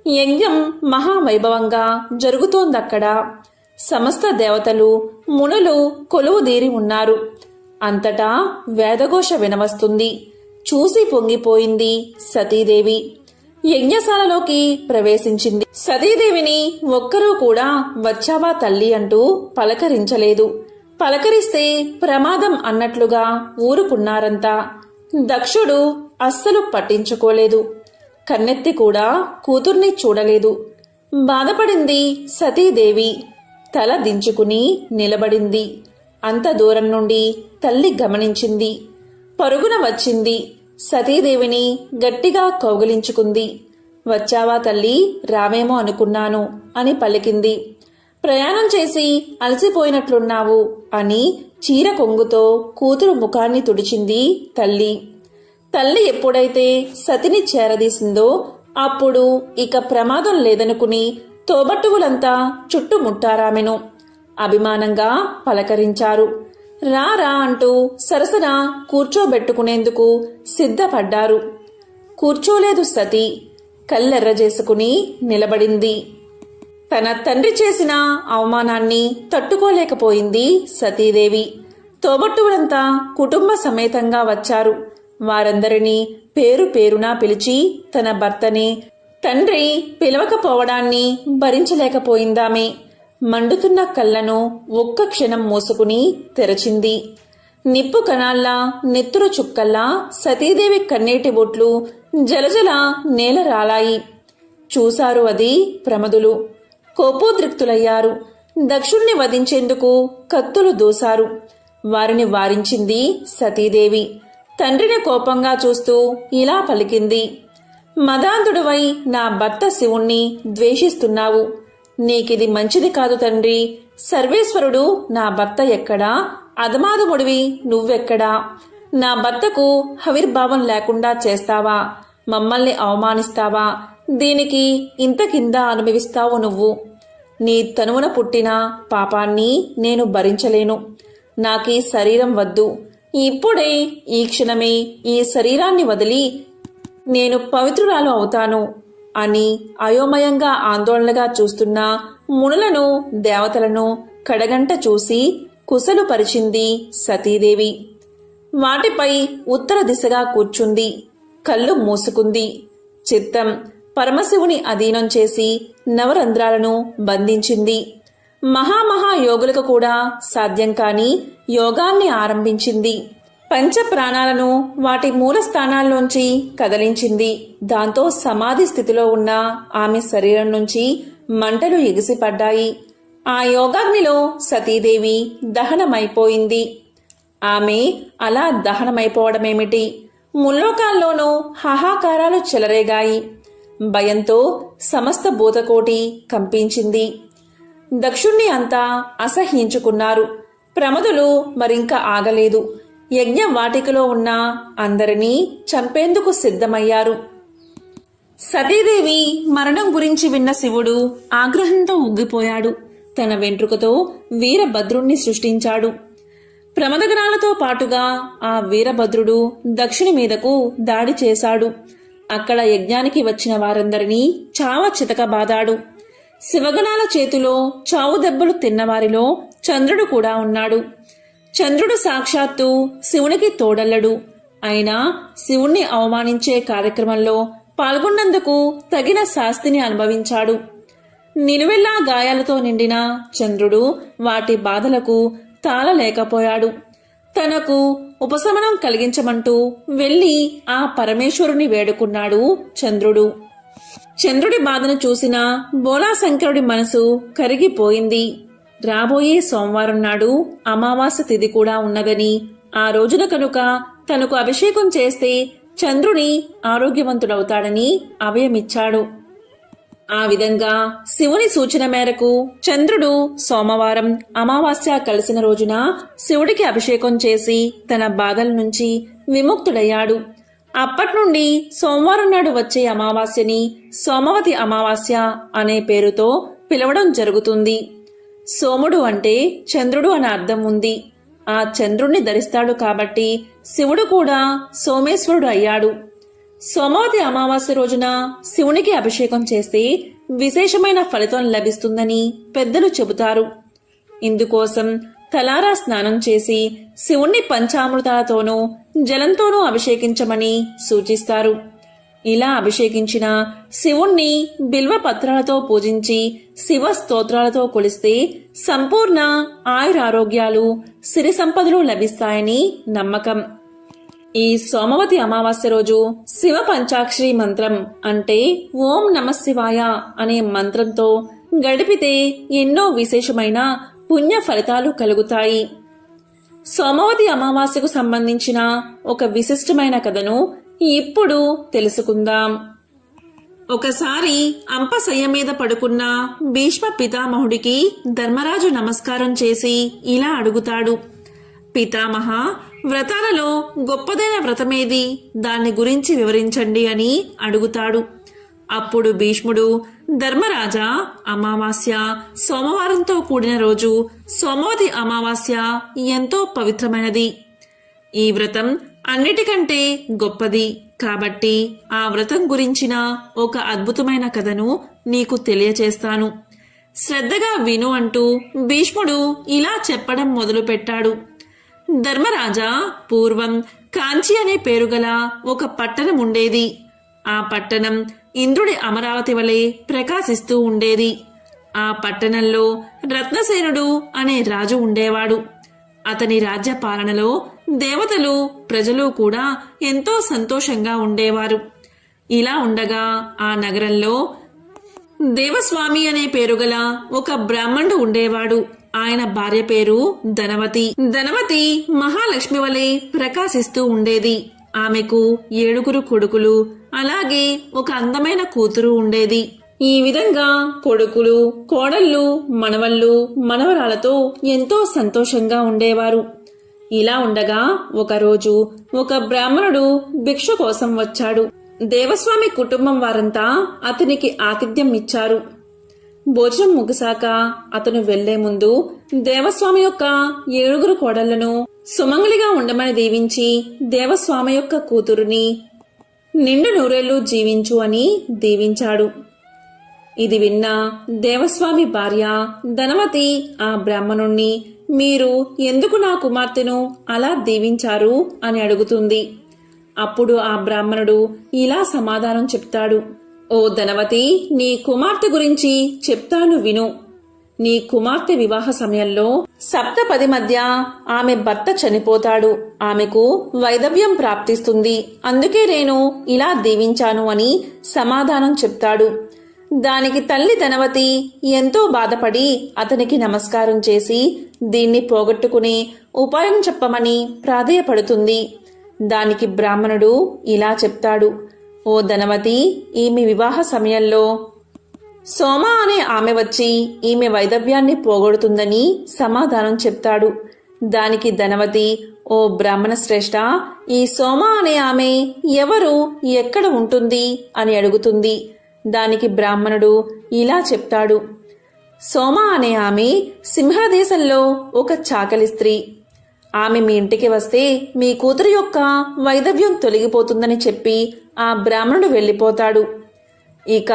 యజ్ఞం మహావైభవంగా జరుగుతోందక్కడ. సమస్త దేవతలు, మునులు కొలువుదీరి ఉన్నారు. అంతటా వేదఘోష వినవస్తుంది. చూసి పొంగిపోయింది సతీదేవి. యజ్ఞశాలలోకి ప్రవేశించింది. సతీదేవిని ఒక్కరూ కూడా వచ్చావా తల్లి అంటూ పలకరించలేదు. పలకరిస్తే ప్రమాదం అన్నట్లుగా ఊరుకున్నారంతా. దక్షుడు అస్సలు పట్టించుకోలేదు. కన్నెత్తి కూడా కూతుర్ని చూడలేదు. బాధపడింది సతీదేవి. తల దించుకుని నిలబడింది. అంత దూరం నుండి తల్లి గమనించింది. పరుగున వచ్చింది. సతీదేవిని గట్టిగా కౌగిలించుకుంది. వచ్చావా తల్లి, రావేమో అనుకున్నాను అని పలికింది. ప్రయాణం చేసి అలసిపోయినట్లున్నావు అని చీర కొంగుతో కూతురు ముఖాన్ని తుడిచింది తల్లి. తల్లి ఎప్పుడైతే సతిని చేరదీసిందో అప్పుడు ఇక ప్రమాదం లేదనుకుని తోబట్టువులంతా చుట్టుముట్టారామెను. అభిమానంగా పలకరించారు. రారా అంటూ సరసన కూర్చోబెట్టుకునేందుకు సిద్ధపడ్డారు. కూర్చోలేదు సతి. కళ్ళెర్రజేసుకుని నిలబడింది. తన తండ్రి చేసిన అవమానాన్ని తట్టుకోలేకపోయింది సతీదేవి. తోబట్టువులంతా కుటుంబ సమేతంగా వచ్చారు. వారందరినీ పేరు పేరునా పిలిచి తన భర్తని, తండ్రి పిలవకపోవడాన్ని భరించలేకపోయిందామె. మండుతున్న కళ్ళను ఒక్క క్షణం మూసుకుని తెరచింది. నిప్పు కణాల్లా, నెత్తురు చుక్కల్లా సతీదేవి కన్నీటి బొట్లు జలజల నేల రాలాయి. చూశారు అది ప్రమదులు. కోపోద్రిక్తులయ్యారు. దక్షుణ్ణి వధించేందుకు కత్తులు దూశారు. వారిని వారించింది సతీదేవి. తండ్రిని కోపంగా చూస్తూ ఇలా పలికింది. మదాంధుడువై నా భర్త శివుణ్ణి ద్వేషిస్తున్నావు. నీకిది మంచిది కాదు తండ్రి. సర్వేశ్వరుడు నా భర్త ఎక్కడా? అధమాధముడివి నువ్వెక్కడా? నా భర్తకు హవిర్భావం లేకుండా చేస్తావా? మమ్మల్ని అవమానిస్తావా? దీనికి ఇంత కింద అనుభవిస్తావు నువ్వు. నీ తనువున పుట్టిన పాపాన్ని నేను భరించలేను. నాకీ శరీరం వద్దు. ఇప్పుడే ఈ క్షణమే ఈ శరీరాన్ని వదిలి నేను పవిత్రురాలు అవుతాను అని అయోమయంగా ఆందోళనగా చూస్తున్న మునులను, దేవతలను కడగంట చూసి కుశలు పరిచింది సతీదేవి. వాటిపై ఉత్తర దిశగా కూర్చుంది. కళ్ళు మూసుకుంది. చిత్తం పరమశివుని అధీనం చేసి నవరంధ్రాలను బంధించింది. మహామహాయోగులకు కూడా సాధ్యం కాని యోగాన్ని ఆరంభించింది. పంచ ప్రాణాలను వాటి మూల స్థానాల్లోంచి కదిలించింది. దాంతో సమాధి స్థితిలో ఉన్న ఆమె శరీరం నుంచి మంటలు ఎగిసిపడ్డాయి. ఆ యోగాగ్నిలో సతీదేవి దహనమైపోయింది. ఆమె అలా దహనమైపోవడమేమిటి, ముల్లోకాల్లోనూ హాహాకారాలు చెలరేగాయి. భయంతో సమస్త భూతకోటి కంపించింది. దక్షుణ్ణి అంతా అసహ్యించుకున్నారు. ప్రమదులు మరింక ఆగలేదు. యజ్ఞ వాటికలో ఉన్న అందరినీ చంపేందుకు సిద్ధమయ్యారు. సతీదేవి మరణం గురించి విన్న శివుడు ఆగ్రహంతో ఉగ్గిపోయాడు. తన వెంట్రుకతో వీరభద్రుణ్ణి సృష్టించాడు. ప్రమదగణాలతో పాటుగా ఆ వీరభద్రుడు దక్షుని మీదకు దాడి చేశాడు. అక్కడ యజ్ఞానికి వచ్చిన వారందరినీ చావ చితకబాదాడు. శివగణాల చేతిలో చావు దెబ్బలు తిన్నవారిలో చంద్రుడు కూడా ఉన్నాడు. చంద్రుడు సాక్షాత్తు శివునికి తోడల్లడు. అయినా శివుణ్ణి అవమానించే కార్యక్రమంలో పాల్గొన్నందుకు తగిన శాస్తిని అనుభవించాడు. నిలువెల్లా గాయాలతో నిండిన చంద్రుడు వాటి బాధలకు తాళలేకపోయాడు. తనకు ఉపశమనం కలిగించమంటూ వెళ్లి ఆ పరమేశ్వరుని వేడుకున్నాడు చంద్రుడు. చంద్రుడి బాధను చూసిన బోలాశంకరుడి మనసు కరిగిపోయింది. రాబోయే సోమవారం నాడు అమావాస్య తిథి కూడా ఉన్నదని, ఆ రోజున కనుక తనకు అభిషేకం చేస్తే చంద్రుని ఆరోగ్యవంతుడవుతాడని అభయమిచ్చాడు. ఆ విధంగా శివుని సూచన మేరకు చంద్రుడు సోమవారం అమావాస్య కలిసిన రోజున శివుడికి అభిషేకం చేసి తన బాధల నుంచి విముక్తుడయ్యాడు. అప్పట్నుండి సోమవారం నాడు వచ్చే అమావాస్యని సోమవతి అమావాస్య అనే పేరుతో పిలవడం జరుగుతుంది. సోముడు అంటే చంద్రుడు అనే అర్థం ఉంది. ఆ చంద్రుణ్ణి ధరిస్తాడు కాబట్టి శివుడు కూడా సోమేశ్వరుడు అయ్యాడు. సోమవతి అమావాస్య రోజున శివునికి అభిషేకం చేస్తే విశేషమైన ఫలితం లభిస్తుందని పెద్దలు చెబుతారు. ఇందుకోసం తలారా స్నానం చేసి శివుణ్ణి పంచామృతాలతోనూ జలంతోనూ అభిషేకించమని సూచిస్తారు. ఇలా అభిషేకించిన శివుణ్ణి బిల్వ పత్రాలతో పూజించి శివ స్తోత్రాలతో కొలిస్తే సంపూర్ణ ఆయురారోగ్యాలు సిరి సంపదలు లభిస్తాయని నమ్మకం. ఈ సోమవతి అమావాస్య రోజు శివ పంచాక్షరి మంత్రం అంటే ఓం నమఃశివాయ అనే మంత్రంతో గడిపితే ఎన్నో విశేషమైన పుణ్య ఫలితాలు కలుగుతాయి. సోమవతి అమావాస్యకు సంబంధించిన ఒక విశిష్టమైన కథను ఇప్పుడు తెలుసుకుందాం. ఒకసారి అంపశయ్య మీద పడుకున్న భీష్మ పితామహుడికి ధర్మరాజు నమస్కారం చేసి ఇలా అడుగుతాడు. పితామహ, వ్రతాలలో గొప్పదైన వ్రతమేది, దాన్ని గురించి వివరించండి అని అడుగుతాడు. అప్పుడు భీష్ముడు, ధర్మరాజా, అమావాస్య సోమవారంతో కూడిన రోజు సోమవతి అమావాస్య ఎంతో పవిత్రమైనది. ఈ వ్రతం అన్నిటికంటే గొప్పది కాబట్టి ఆ వ్రతం గురించిన ఒక అద్భుతమైన కథను నీకు తెలియచేస్తాను. శ్రద్ధగా విను అంటూ భీష్ముడు ఇలా చెప్పడం మొదలుపెట్టాడు. ధర్మరాజా, పూర్వం కాంచి అనే పేరుగల ఒక పట్టణం ఉండేది. ఆ పట్టణం ఇంద్రుడి అమరావతి వలె ప్రకాశిస్తూ ఉండేది. ఆ పట్టణంలో రత్నసేనుడు అనే రాజు ఉండేవాడు. అతని రాజ్య పాలనలో దేవతలు, ప్రజలు కూడా ఎంతో సంతోషంగా ఉండేవారు. ఇలా ఉండగా ఆ నగరంలో దేవస్వామి అనే పేరుగల ఒక బ్రాహ్మణుడు ఉండేవాడు. ఆయన భార్య పేరు ధనవతి. ధనవతి మహాలక్ష్మి వలె ప్రకాశిస్తూ ఉండేది. ఆమెకు 7 కొడుకులు, అలాగే ఒక అందమైన కూతురు ఉండేది. ఈ విధంగా కొడుకులు, కోడళ్ళు, మనవళ్ళు, మనవరాలతో ఎంతో సంతోషంగా ఉండేవారు. ఇలా ఉండగా ఒకరోజు ఒక బ్రాహ్మణుడు భిక్ష కోసం వచ్చాడు. దేవస్వామి కుటుంబం వారంతా అతనికి ఆతిథ్యం ఇచ్చారు. భోజనం ముగిశాక అతను వెళ్లే ముందు దేవస్వామి యొక్క 7 కోడళ్లను సుమంగళిగా ఉండమని దీవించి దేవస్వామి యొక్క కూతురుని నిండు నూరేళ్లు జీవించు అని దీవించాడు. ఇది విన్న దేవస్వామి భార్య ధనవతి ఆ బ్రాహ్మణుణ్ణి, మీరు ఎందుకు నా కుమార్తెను అలా దీవించారు అని అడుగుతుంది. అప్పుడు ఆ బ్రాహ్మణుడు ఇలా సమాధానం చెప్తాడు. ఓ ధనవతి, నీ కుమార్తె గురించి చెప్తాను విను. నీ కుమార్తె వివాహ సమయంలో సప్తపది మధ్య ఆమె భర్త చనిపోతాడు. ఆమెకు వైధవ్యం ప్రాప్తిస్తుంది. అందుకే నేను ఇలా దీవించాను అని సమాధానం చెప్తాడు. దానికి తల్లి ధనవతి ఎంతో బాధపడి అతనికి నమస్కారం చేసి దీన్ని పోగొట్టుకునే ఉపాయం చెప్పమని ప్రాధేయపడుతుంది. దానికి బ్రాహ్మణుడు ఇలా చెప్తాడు. ఓ ధనవతి, ఈమె వివాహ సమయంలో సోమ అనే ఆమె వచ్చి ఈమె వైధవ్యాన్ని పోగొడుతుందని సమాధానం చెప్తాడు. దానికి ధనవతి, ఓ బ్రాహ్మణ శ్రేష్ఠ, ఈ సోమ అనే ఆమె ఎవరు, ఎక్కడ ఉంటుంది అని అడుగుతుంది. దానికి బ్రాహ్మణుడు ఇలా చెప్తాడు. సోమ అనే ఆమె సింహళ దేశంలో ఒక చాకలి స్త్రీ. ఆమె మీ ఇంటికి వస్తే మీ కూతురు యొక్క వైధవ్యం తొలగిపోతుందని చెప్పి ఆ బ్రాహ్మణుడు వెళ్ళిపోతాడు. ఇక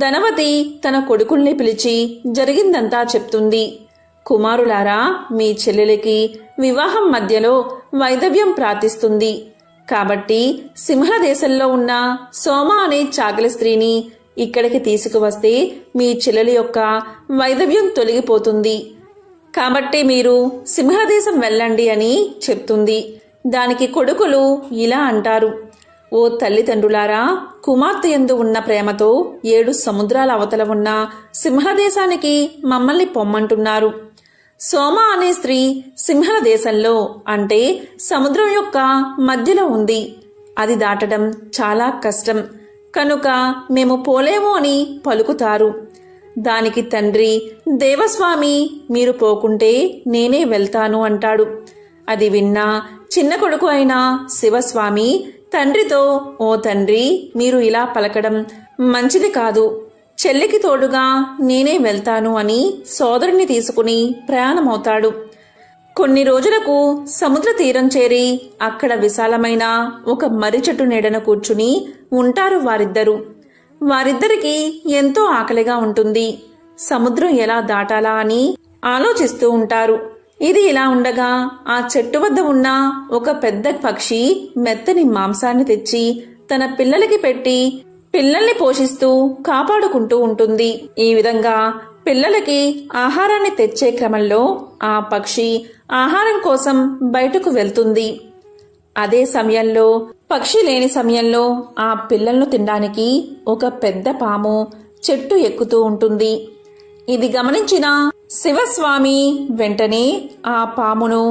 ధనవతి తన కొడుకుల్ని పిలిచి జరిగిందంతా చెప్తుంది. కుమారులారా, మీ చెల్లెలికి వివాహం మధ్యలో వైధవ్యం ప్రార్థిస్తుంది. కాబట్టి సింహళ దేశంలో ఉన్న సోమ అనే చాకలి స్త్రీని ఇక్కడికి తీసుకువస్తే మీ చెల్లెలి యొక్క వైధవ్యం తొలగిపోతుంది. కాబట్టి మీరు సింహళ దేశం వెళ్ళండి అని చెప్తుంది. దానికి కొడుకులు ఇలా అంటారు. ఓ తల్లిదండ్రులారా, కుమార్తె యందు ఉన్న ప్రేమతో 7 సముద్రాల అవతల ఉన్న సింహళ దేశానికి మమ్మల్ని పొమ్మంటున్నారు. సోమ అనే స్త్రీ సింహళ దేశంలో అంటే సముద్రం యొక్క మధ్యలో ఉంది. అది దాటడం చాలా కష్టం కనుక మేము పోలేము అని పలుకుతారు. దానికి తండ్రి, దేవస్వామి, మీరు పోకుంటే నేనే వెళ్తాను అంటాడు. అది విన్న చిన్న కొడుకు అయిన శివస్వామి తండ్రితో, ఓ తండ్రి, మీరు ఇలా పలకడం మంచిది కాదు. చెల్లికి తోడుగా నేనే వెళ్తాను అని సోదరుని తీసుకుని ప్రయాణమవుతాడు. కొన్ని రోజులకు సముద్ర తీరం చేరి అక్కడ విశాలమైన ఒక మర్రి చెట్టు నీడన కూర్చుని ఉంటారు వారిద్దరూ. వారిద్దరికి ఎంతో ఆకలిగా ఉంటుంది. సముద్రం ఎలా దాటాలా అని ఆలోచిస్తూ ఉంటారు. ఇది ఇలా ఉండగా ఆ చెట్టు వద్ద ఉన్న ఒక పెద్ద పక్షి మెత్తని మాంసాన్ని తెచ్చి తన పిల్లలకి పెట్టి పిల్లల్ని పోషిస్తూ కాపాడుకుంటూ ఉంటుంది. ఈ విధంగా పిల్లలకి ఆహారాన్ని తెచ్చే క్రమంలో ఆ పక్షి ఆహారం కోసం బయటకు వెళ్తుంది. అదే సమయంలో పక్షి లేని సమయంలో ఆ పిల్లలను తినడానికి ఒక పెద్ద పాము చెట్టు ఎక్కుతూ ఉంటుంది. ఇది గమనించిన శివస్వామి వెంటనే ఆ పామును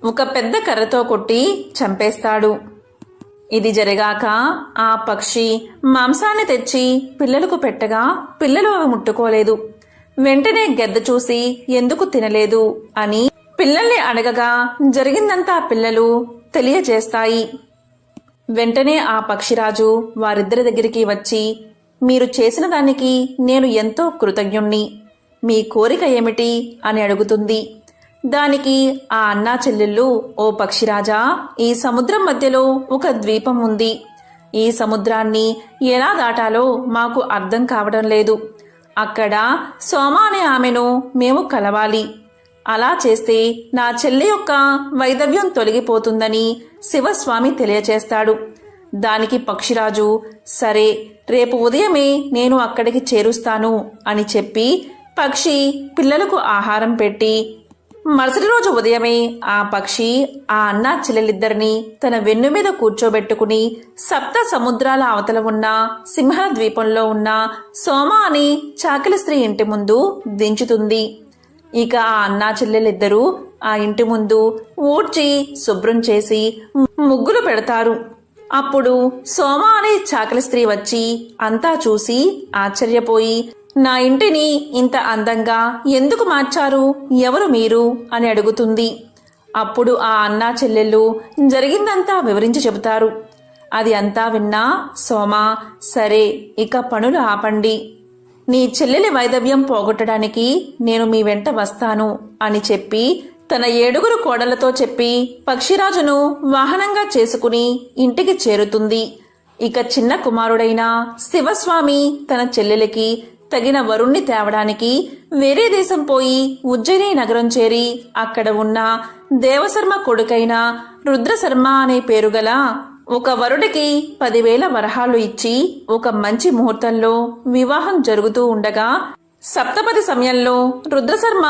ఒక పెద్ద కర్రతో కొట్టి చంపేస్తాడు. ఇది జరిగాక ఆ పక్షి మాంసాన్ని తెచ్చి పిల్లలకు పెట్టగా పిల్లలు అవి ముట్టుకోలేదు. వెంటనే గెద్ద చూసి ఎందుకు తినలేదు అని పిల్లల్ని అడగగా జరిగిందంతా పిల్లలు తెలియజేస్తాయి. వెంటనే ఆ పక్షిరాజు వారిద్దరి దగ్గరికి వచ్చి, మీరు చేసిన దానికి నేను ఎంతో కృతజ్ఞుణ్ణి. మీ కోరిక ఏమిటి అని అడుగుతుంది. దానికి ఆ అన్నా చెల్లెళ్ళు, ఓ పక్షిరాజా, ఈ సముద్రం మధ్యలో ఒక ద్వీపం ఉంది. ఈ సముద్రాన్ని ఎలా దాటాలో మాకు అర్థం కావడం లేదు. అక్కడ సోమ అనే ఆమెను మేము కలవాలి. అలా చేస్తే నా చెల్లి యొక్క వైధవ్యం తొలగిపోతుందని శివస్వామి తెలియచేస్తాడు. దానికి పక్షిరాజు, సరే, రేపు ఉదయమే నేను అక్కడికి చేరుస్తాను అని చెప్పి పక్షి పిల్లలకు ఆహారం పెట్టి మరుసటి రోజు ఉదయమే ఆ పక్షి ఆ అన్నా చెల్లెలిద్దరినీ తన వెన్ను మీద కూర్చోబెట్టుకుని 7 సముద్రాల అవతల ఉన్న సింహళ ద్వీపంలో ఉన్న సోమ అని చాకలి స్త్రీ ఇంటి ముందు దించుతుంది. ఇక ఆ అన్నా చెల్లెలిద్దరూ ఆ ఇంటి ముందు ఊడ్చి శుభ్రం చేసి ముగ్గులు పెడతారు. అప్పుడు సోమ అనే చాకలి స్త్రీ వచ్చి అంతా చూసి ఆశ్చర్యపోయి, నా ఇంటిని ఇంత అందంగా ఎందుకు మార్చారు, ఎవరు మీరు అని అడుగుతుంది. అప్పుడు ఆ అన్నా చెల్లెళ్ళు జరిగిందంతా వివరించి చెబుతారు. అది అంతా విన్నా సోమ, సరే, ఇక పనులు ఆపండి. నీ చెల్లెలి వైధవ్యం పోగొట్టడానికి నేను మీ వెంట వస్తాను అని చెప్పి తన 7 కోడళ్లతో చెప్పి పక్షిరాజును వాహనంగా చేసుకుని ఇంటికి చేరుతుంది. ఇక చిన్న కుమారుడైన శివస్వామి తన చెల్లెలికి తగిన వరుణ్ణి తేవడానికి వేరే దేశం పోయి ఉజ్జయిని నగరం చేరి అక్కడ ఉన్న దేవశర్మ కొడుకైన రుద్రశర్మ అనే పేరుగల ఒక వరుడికి 10,000 వరహాలు ఇచ్చి ఒక మంచి ముహూర్తంలో వివాహం జరుగుతూ ఉండగా సప్తపది సమయంలో రుద్రశర్మ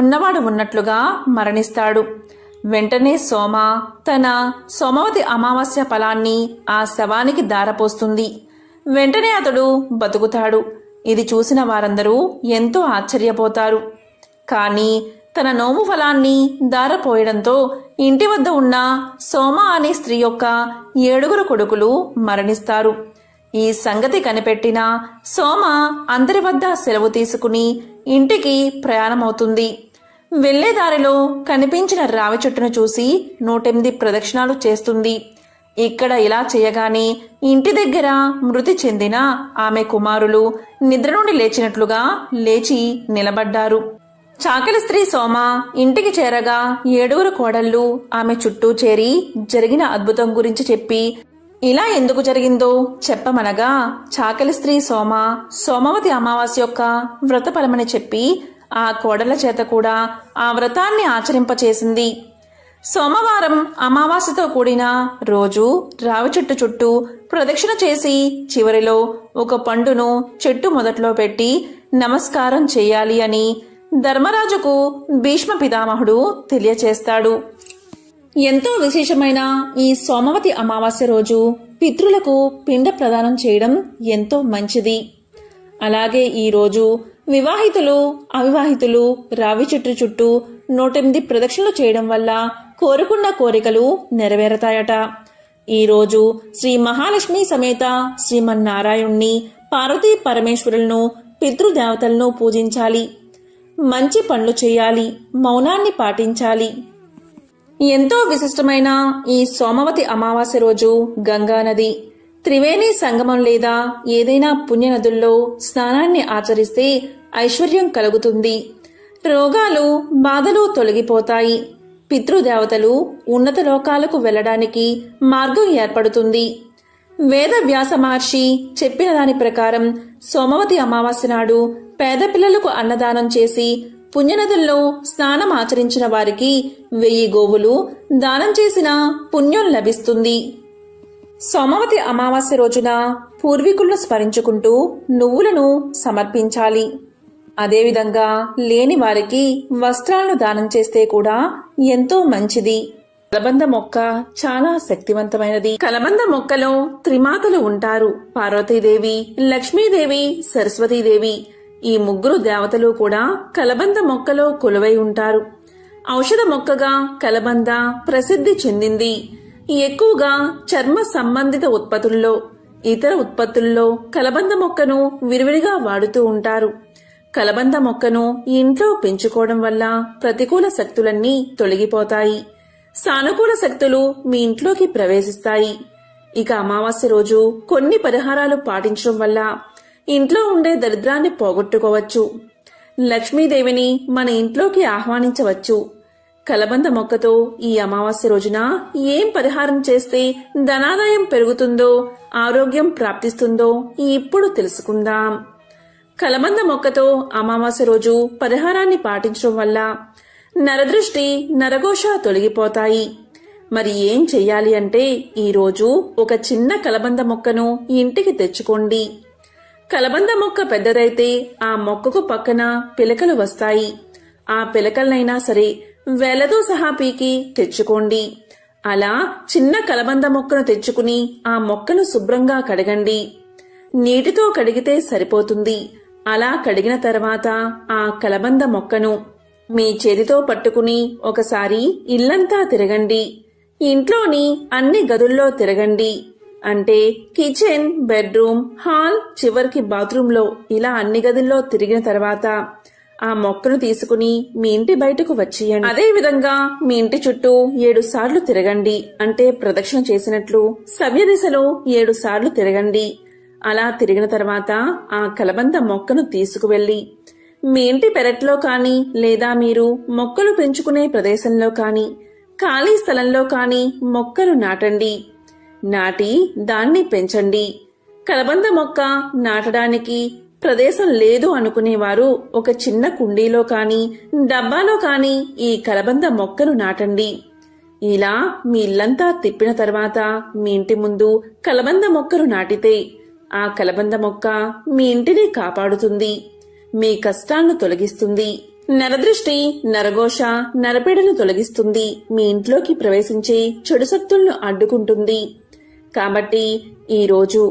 ఉన్నవాడు ఉన్నట్లుగా మరణిస్తాడు. వెంటనే సోమ తన సోమవతి అమావాస్య ఫలాన్ని ఆ శవానికి దారపోస్తుంది. వెంటనే అతడు బతుకుతాడు. ఇది చూసిన వారందరూ ఎంతో ఆశ్చర్యపోతారు. కానీ తన నోము ఫలాన్ని దారపోయడంతో ఇంటి వద్ద ఉన్న సోమ అనే స్త్రీ యొక్క 7 కొడుకులు మరణిస్తారు. ఈ సంగతి కనిపెట్టిన సోమ అందరి వద్ద సెలవు తీసుకుని ఇంటికి ప్రయాణమవుతుంది. వెళ్లే దారిలో కనిపించిన రావి చెట్టును చూసి 108 ప్రదక్షిణాలు చేస్తుంది. ఇక్కడ ఇలా చేయగానే ఇంటి దగ్గర మృతి చెందిన ఆమె కుమారులు నిద్ర నుండి లేచినట్లుగా లేచి నిలబడ్డారు. చాకలి స్త్రీ సోమ ఇంటికి చేరగా 7 కోడళ్ళు ఆమె చుట్టూ చేరి జరిగిన అద్భుతం గురించి చెప్పి ఇలా ఎందుకు జరిగిందో చెప్పమనగా చాకలి స్త్రీ సోమ సోమవతి అమావాస్య యొక్క వ్రతఫలమని చెప్పి ఆ కోడళ్ల చేత కూడా ఆ వ్రతాన్ని ఆచరింపచేసింది. సోమవారం అమావాస్యతో కూడిన రోజు రావి చెట్టు చుట్టూ ప్రదక్షిణ చేసి చివరిలో ఒక పండును చెట్టు మొదట్లో పెట్టి నమస్కారం చేయాలి అని ధర్మరాజుకు భీష్మ పితామహుడు తెలియచేస్తాడు. ఎంతో విశేషమైన ఈ సోమవతి అమావాస్య రోజు పితృలకు పిండ ప్రదానం చేయడం ఎంతో మంచిది. అలాగే ఈ రోజు వివాహితులు అవివాహితులు రావి చెట్టు చుట్టూ 108 ప్రదక్షిణలు చేయడం వల్ల కోరుకున్న కోరికలు నెరవేరతాయట. ఈ రోజు శ్రీ మహాలక్ష్మి సమేత శ్రీమన్నారాయణ్ణి పార్వతీ పరమేశ్వరులను పితృదేవతలను పూజించాలి. మంచి పనులు చేయాలి. మౌనాన్ని పాటించాలి. ఎంతో విశిష్టమైన ఈ సోమవతి అమావాస్య రోజు గంగానది త్రివేణి సంగమం లేదా ఏదైనా పుణ్యనదుల్లో స్నానాన్ని ఆచరిస్తే ఐశ్వర్యం కలుగుతుంది. రోగాలు బాధలు తొలగిపోతాయి. పితృదేవతలు ఉన్నత లోకాలకు వెళ్లడానికి మార్గం ఏర్పడుతుంది. వేద వ్యాస మహర్షి చెప్పిన దాని ప్రకారం సోమవతి అమావాస్య నాడు పేద పిల్లలకు అన్నదానం చేసి పుణ్యనదుల్లో స్నానం ఆచరించిన వారికి 1000 గోవులు దానం చేసిన పుణ్యం లభిస్తుంది. సోమవతి అమావాస్య రోజున పూర్వీకులను స్మరించుకుంటూ నువ్వులను సమర్పించాలి. అదేవిధంగా లేని వారికి వస్త్రాలను దానం చేస్తే కూడా ఎంతో మంచిది. కలబంద మొక్క చాలా శక్తివంతమైనది. కలబంద మొక్కలో త్రిమాతలు ఉంటారు. పార్వతీదేవి, లక్ష్మీదేవి, సరస్వతీదేవి. ఈ 3 దేవతలు కూడా కలబంద మొక్కలో కొలువై ఉంటారు. ఔషధ మొక్కగా కలబంద ప్రసిద్ధి చెందింది. ఎక్కువగా చర్మ సంబంధిత ఉత్పత్తుల్లో, ఇతర ఉత్పత్తుల్లో కలబంద మొక్కను విరివిరిగా వాడుతూ ఉంటారు. కలబంద మొక్కను ఇంట్లో పెంచుకోవడం వల్ల ప్రతికూల శక్తులన్నీ తొలగిపోతాయి. సానుకూల శక్తులు మీ ఇంట్లోకి ప్రవేశిస్తాయి. ఇక అమావాస్య రోజు కొన్ని పరిహారాలు పాటించడం వల్ల ఇంట్లో ఉండే దరిద్రాన్ని పోగొట్టుకోవచ్చు. లక్ష్మీదేవిని మన ఇంట్లోకి ఆహ్వానించవచ్చు. కలబంద మొక్కతో ఈ అమావాస్య రోజున ఏం పరిహారం చేస్తే ధనాదాయం పెరుగుతుందో, ఆరోగ్యం ప్రాప్తిస్తుందో ఇప్పుడు తెలుసుకుందాం. కలబంద మొక్కతో అమావాస్య రోజు పరిహారాన్ని పాటించడం వల్ల నరదృష్టి, నరఘోష తొలగిపోతాయి. మరి ఏం చెయ్యాలి అంటే ఈరోజు ఒక చిన్న కలబంద మొక్కను ఇంటికి తెచ్చుకోండి. కలబంద మొక్క పెద్దదైతే ఆ మొక్కకు పక్కన పిలకలు వస్తాయి. ఆ పిలకలనైనా సరే వేలతో సహా పీకి తెచ్చుకోండి. అలా చిన్న కలబంద మొక్కను తెచ్చుకుని ఆ మొక్కను శుభ్రంగా కడగండి. నీటితో కడిగితే సరిపోతుంది. అలా కడిగిన తర్వాత ఆ కలబంద మొక్కను మీ చేతితో పట్టుకుని ఒకసారి ఇల్లంతా తిరగండి. ఇంట్లోని అన్ని గదుల్లో తిరగండి. అంటే కిచెన్, బెడ్రూమ్, హాల్, చివరికి బాత్రూంలో ఇలా అన్ని గదుల్లో తిరిగిన తర్వాత ఆ మొక్కను తీసుకుని మీ ఇంటి బయటకు వచ్చేయండి. అదే విధంగా మీ ఇంటి చుట్టూ 7 సార్లు తిరగండి. అంటే ప్రదక్షిణ చేసినట్లు సవ్య దిశలో 7 సార్లు తిరగండి. అలా తిరిగిన తర్వాత ఆ కలబంద మొక్కను తీసుకువెళ్లి మీ ఇంటి పెరట్లో కానీ లేదా మీరు మొక్కలు పెంచుకునే ప్రదేశంలో కానీ ఖాళీ స్థలంలో కానీ మొక్కలు నాటండి. నాటి దాన్ని పెంచండి. కలబంద మొక్క నాటడానికి ప్రదేశం లేదు అనుకునేవారు ఒక చిన్న కుండీలో కానీ డబ్బాలో కానీ ఈ కలబంద మొక్కను నాటండి. ఇలా మీ ఇల్లంతా తిప్పిన తర్వాత మీ ఇంటి ముందు కలబంద మొక్కను నాటితే ఆ కలబంద మొక్క మీ ఇంటిని కాపాడుతుంది. మీ కష్టాలను తొలగిస్తుంది. నరదృష్టి, నరఘోష, నరపీడను తొలగిస్తుంది. మీ ఇంట్లోకి ప్రవేశించే చెడు శక్తులను అడ్డుకుంటుంది. కాబట్టి ఈ రోజు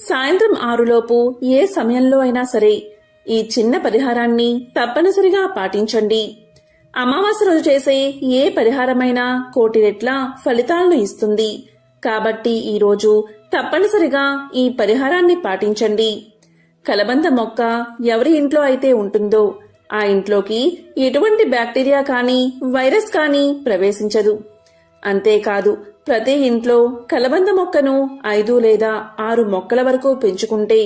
సాయంత్రం 6లోపు ఏ సమయంలో అయినా సరే ఈ చిన్న పరిహారాన్ని తప్పనిసరిగా పాటించండి. అమావాస్య రోజు చేసే ఏ పరిహారమైనా కోటి రెట్ల ఫలితాలను ఇస్తుంది. కాబట్టి ఈ రోజు తప్పనిసరిగా ఈ పరిహారాన్ని పాటించండి. కలబంద మొక్క ఎవరి ఇంట్లో అయితే ఉంటుందో ఆ ఇంట్లోకి ఎటువంటి బ్యాక్టీరియా కానీ వైరస్ కానీ ప్రవేశించదు. అంతేకాదు, ప్రతి ఇంట్లో కలబంద మొక్కను 5 లేదా 6 మొక్కల వరకు పెంచుకుంటే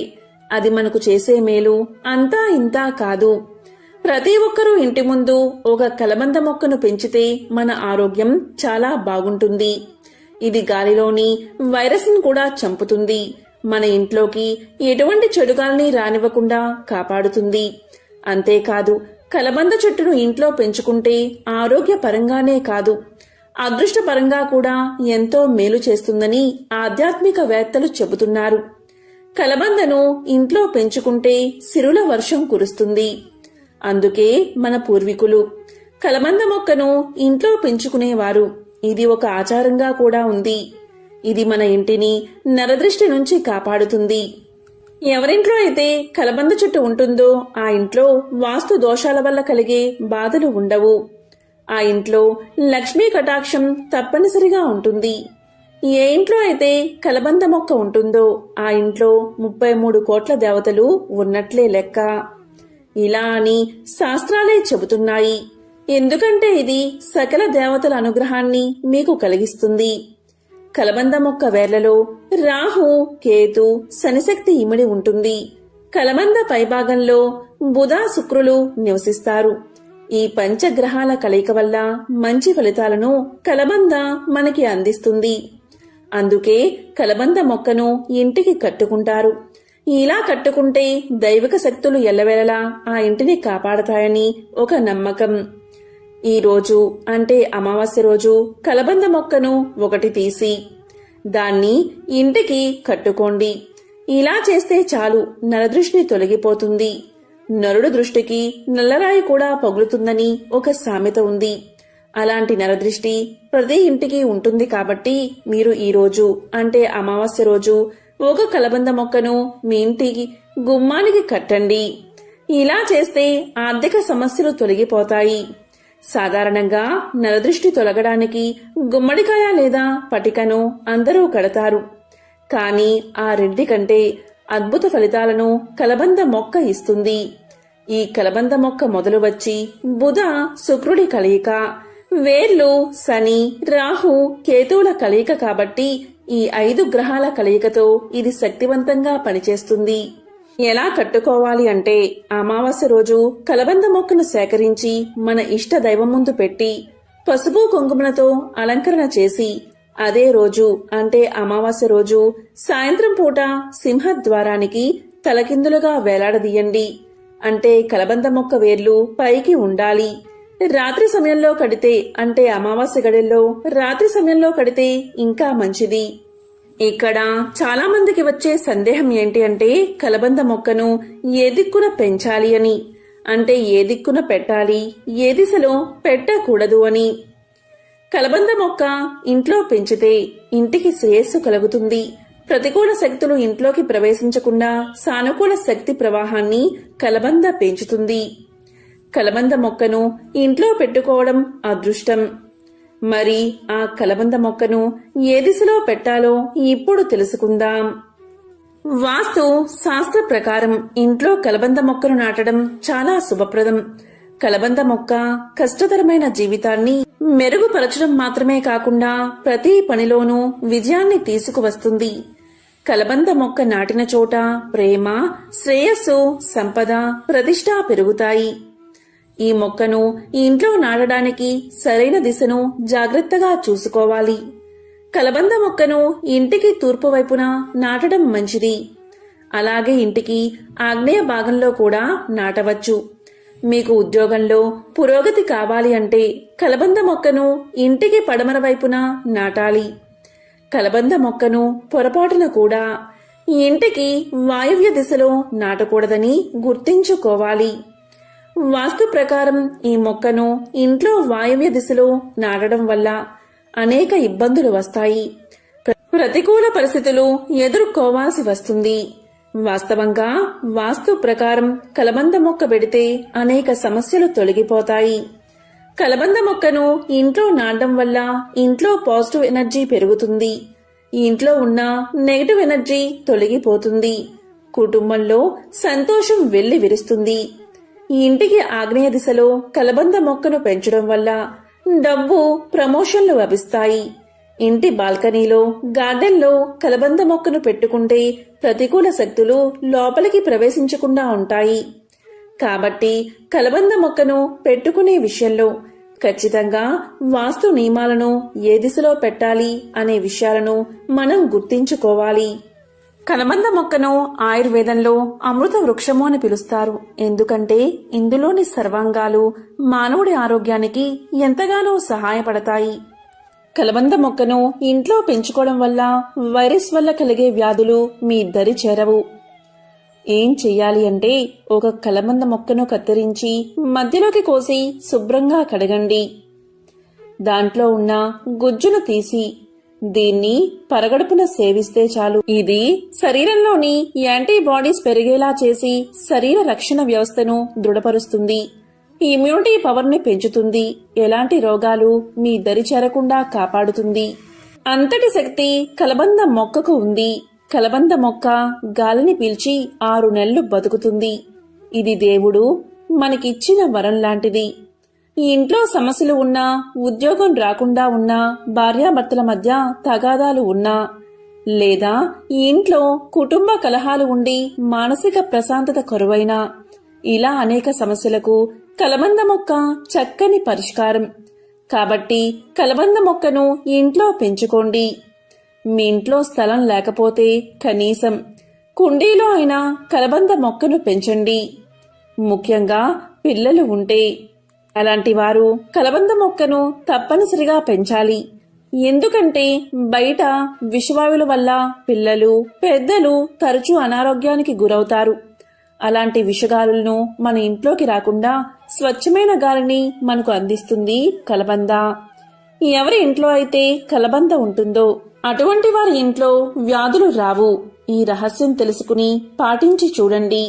అది మనకు చేసే మేలు అంతా ఇంతా కాదు. ప్రతి ఒక్కరూ ఇంటి ముందు ఒక కలబంద మొక్కను పెంచితే మన ఆరోగ్యం చాలా బాగుంటుంది. ఇది గాలిలోని వైరస్ ను కూడా చంపుతుంది. మన ఇంట్లోకి ఎటువంటి చెడుగాల్ని రానివ్వకుండా కాపాడుతుంది. అంతేకాదు, కలబంద చెట్టును ఇంట్లో పెంచుకుంటే ఆరోగ్యపరంగానే కాదు, అదృష్టపరంగా కూడా ఎంతో మేలు చేస్తుందని ఆధ్యాత్మికవేత్తలు చెబుతున్నారు. కలబందను ఇంట్లో పెంచుకుంటే సిరుల వర్షం కురుస్తుంది. అందుకే మన పూర్వీకులు కలబంద మొక్కను ఇంట్లో పెంచుకునేవారు. ఇది ఒక ఆచారంగా కూడా ఉంది. ఇది మన ఇంటిని నరదృష్టి నుంచి కాపాడుతుంది. ఎవరింట్లో అయితే కలబంద చెట్టు ఉంటుందో ఆ ఇంట్లో వాస్తు దోషాల వల్ల కలిగే బాధలు ఉండవు. ఆ ఇంట్లో లక్ష్మీ కటాక్షం తప్పనిసరిగా ఉంటుంది. ఏ ఇంట్లో అయితే కలబంద మొక్క ఉంటుందో ఆ ఇంట్లో 33 కోట్ల దేవతలు ఉన్నట్లే లెక్క. ఇలా అని శాస్త్రాలే చెబుతున్నాయి. ఎందుకంటే ఇది సకల దేవతల అనుగ్రహాన్ని మీకు కలిగిస్తుంది. కలబంద మొక్క వేర్లలో రాహు, కేతు, శనిశక్తి ఇమిడి ఉంటుంది. కలబంద పైభాగంలో బుధ, శుక్రులు నివసిస్తారు. ఈ పంచగ్రహాల కలయిక వల్ల మంచి ఫలితాలను కలబంద మనకి అందిస్తుంది. అందుకే కలబంద మొక్కను ఇంటికి కట్టుకుంటారు. ఇలా కట్టుకుంటే దైవిక శక్తులు ఎల్లవేళలా ఆ ఇంటిని కాపాడతాయని ఒక నమ్మకం. ఈ రోజు అంటే అమావాస్య రోజు కలబంద మొక్కను ఒకటి తీసి దాన్ని ఇంటికి కట్టుకోండి. ఇలా చేస్తే చాలు, నరదృష్టి తొలగిపోతుంది. నరుడు దృష్టికి నల్లరాయి కూడా పగులుతుందని ఒక సామెత ఉంది. అలాంటి నరదృష్టి ప్రతి ఇంటికి ఉంటుంది. కాబట్టి మీరు ఈ రోజు అంటే అమావాస్య రోజు ఒక కలబంద మొక్కను మీ ఇంటికి గుమ్మానికి కట్టండి. ఇలా చేస్తే ఆర్థిక సమస్యలు తొలగిపోతాయి. సాధారణంగా నరదృష్టి తొలగడానికి గుమ్మడికాయ లేదా పటికను అందరూ కడతారు. కానీ ఆ రెండి కంటే అద్భుత ఫలితాలను కలబంద మొక్క ఇస్తుంది. ఈ కలబంద మొక్క మొదలు వచ్చి బుధ, శుక్రుడి కలయిక, వేర్లు శని, రాహు, కేతువుల కలయిక. కాబట్టి ఈ 5 గ్రహాల కలయికతో ఇది శక్తివంతంగా పనిచేస్తుంది. ఎలా కట్టుకోవాలి అంటే అమావాస్య రోజు కలబంద మొక్కను సేకరించి మన ఇష్ట దైవం ముందు పెట్టి పసుపు కుంకుమలతో అలంకరణ చేసి అదే రోజు అంటే అమావాస్య రోజు సాయంత్రం పూట సింహద్వారానికి తలకిందులుగా వేలాడదీయండి. అంటే కలబంద మొక్క వేర్లు పైకి ఉండాలి. రాత్రి సమయంలో కడితే అంటే అమావాస్య గడిలో రాత్రి సమయంలో కడితే ఇంకా మంచిది. ఇక్కడ చాలా మందికి వచ్చే సందేహం ఏంటి అంటే కలబంద మొక్కను ఏ దిక్కున పెంచాలి అని, అంటే ఏ దిక్కున పెట్టాలి, ఏ దిశలో పెట్టకూడదు అని. కలబంద మొక్క ఇంట్లో పెంచితే ఇంటికి శ్రేయస్సు కలుగుతుంది. ప్రతికూల శక్తులు ఇంట్లోకి ప్రవేశించకుండా సానుకూల శక్తి ప్రవాహాన్ని కలబంద పెంచుతుంది. కలబంద మొక్కను ఇంట్లో పెట్టుకోవడం అదృష్టం. మరి ఆ కలబంద మొక్కను ఏ దిశలో పెట్టాలో ఇప్పుడు తెలుసుకుందాం. వాస్తు శాస్త్ర ప్రకారం ఇంట్లో కలబంద మొక్కను నాటడం చాలా శుభప్రదం. కలబంద మొక్క కష్టతరమైన జీవితాన్ని మెరుగుపరచడం మాత్రమే కాకుండా ప్రతి పనిలోనూ విజయాన్ని తీసుకువస్తుంది. కలబంద మొక్క నాటిన చోట ప్రేమ, శ్రేయస్సు, సంపద, ప్రతిష్ట పెరుగుతాయి. ఈ మొక్కను ఇంట్లో నాటడానికి సరైన దిశను జాగ్రత్తగా చూసుకోవాలి. కలబంద మొక్కను ఇంటికి తూర్పు వైపున నాటడం మంచిది. అలాగే ఇంటికి ఆగ్నేయ భాగంలో కూడా నాటవచ్చు. మీకు ఉద్యోగంలో పురోగతి కావాలి అంటే కలబంద మొక్కను ఇంటికి పడమర వైపున నాటాలి. కలబంద మొక్కను పొరపాటున కూడా ఈ ఇంటికి వాయువ్య దిశలో నాటకూడదని గుర్తించుకోవాలి. వాస్తు ప్రకారం ఈ మొక్కను ఇంట్లో వాయువ్య దిశలో నాటడం వల్ల అనేక ఇబ్బందులు వస్తాయి. ప్రతికూల పరిస్థితులు ఎదుర్కోవాల్సి వస్తుంది. వాస్తవంగా వాస్తు ప్రకారం కలబంద మొక్క పెడితే అనేక సమస్యలు తొలగిపోతాయి. కలబంద మొక్కను ఇంట్లో నాటడం వల్ల ఇంట్లో పాజిటివ్ ఎనర్జీ పెరుగుతుంది. ఇంట్లో ఉన్న నెగటివ్ ఎనర్జీ తొలగిపోతుంది. కుటుంబంలో సంతోషం వెళ్లి విరుస్తుంది. ఈ ఇంటికి ఆగ్నేయ దిశలో కలబంద మొక్కను పెంచడం వల్ల డబ్బు, ప్రమోషన్లు లభిస్తాయి. ఇంటి బాల్కనీలో, గార్డెన్లో కలబంద మొక్కను పెట్టుకుంటే ప్రతికూల శక్తులు లోపలికి ప్రవేశించకుండా ఉంటాయి. కాబట్టి కలబంద మొక్కను పెట్టుకునే విషయంలో ఖచ్చితంగా వాస్తు నియమాలను ఏ దిశలో పెట్టాలి అనే విషయాలను మనం గుర్తించుకోవాలి. కలబంద మొక్కను ఆయుర్వేదంలో అమృత వృక్షము అని పిలుస్తారు. ఎందుకంటే ఇందులోని సర్వాంగాలు మానవుడి ఆరోగ్యానికి ఎంతగానో సహాయపడతాయి. కలబంద మొక్కను ఇంట్లో పెంచుకోవడం వల్ల వైరస్ వల్ల కలిగే వ్యాధులు మీ దరి చేరవు. ఏం చెయ్యాలి అంటే ఒక కలబంద మొక్కను కత్తిరించి మధ్యలోకి కోసి శుభ్రంగా కడగండి. దాంట్లో ఉన్న గుజ్జును తీసి దీన్ని పరగడుపున సేవిస్తే చాలు. ఇది శరీరంలోని యాంటీబాడీస్ పెరిగేలా చేసి శరీర రక్షణ వ్యవస్థను దృఢపరుస్తుంది. ఇమ్యూనిటీ పవర్ని పెంచుతుంది. ఎలాంటి రోగాలు మీ దరి చేరకుండా కాపాడుతుంది. అంతటి శక్తి కలబంద మొక్కకు ఉంది. కలబంద మొక్క గాలిని పీల్చి 6 నెలలు బతుకుతుంది. ఇది దేవుడు మనకిచ్చిన వరం లాంటిది. ఈ ఇంట్లో సమస్యలు ఉన్నా, ఉద్యోగం రాకుండా ఉన్నా, భార్యాభర్తల మధ్య తగాదాలు ఉన్నా, లేదా ఈ ఇంట్లో కుటుంబ కలహాలు ఉండి మానసిక ప్రశాంతత కరువైనా, ఇలా అనేక సమస్యలకు కలబంద మొక్క చక్కని పరిష్కారం. కాబట్టి కలబంద మొక్కను ఇంట్లో పెంచుకోండి. మీ ఇంట్లో స్థలం లేకపోతే కనీసం కుండీలో అయినా కలబంద మొక్కను పెంచండి. ముఖ్యంగా పిల్లలు ఉంటే అలాంటి వారు కలబంద మొక్కను తప్పనిసరిగా పెంచాలి. ఎందుకంటే బయట విషవాయువుల వల్ల పిల్లలు, పెద్దలు తరచూ అనారోగ్యానికి గురవుతారు. అలాంటి విషగాలులను మన ఇంట్లోకి రాకుండా స్వచ్ఛమైన గాలిని మనకు అందిస్తుంది కలబంద. ఎవరి ఇంట్లో అయితే కలబంద ఉంటుందో అటువంటి వారి ఇంట్లో వ్యాధులు రావు. ఈ రహస్యం తెలుసుకుని పాటించి చూడండి.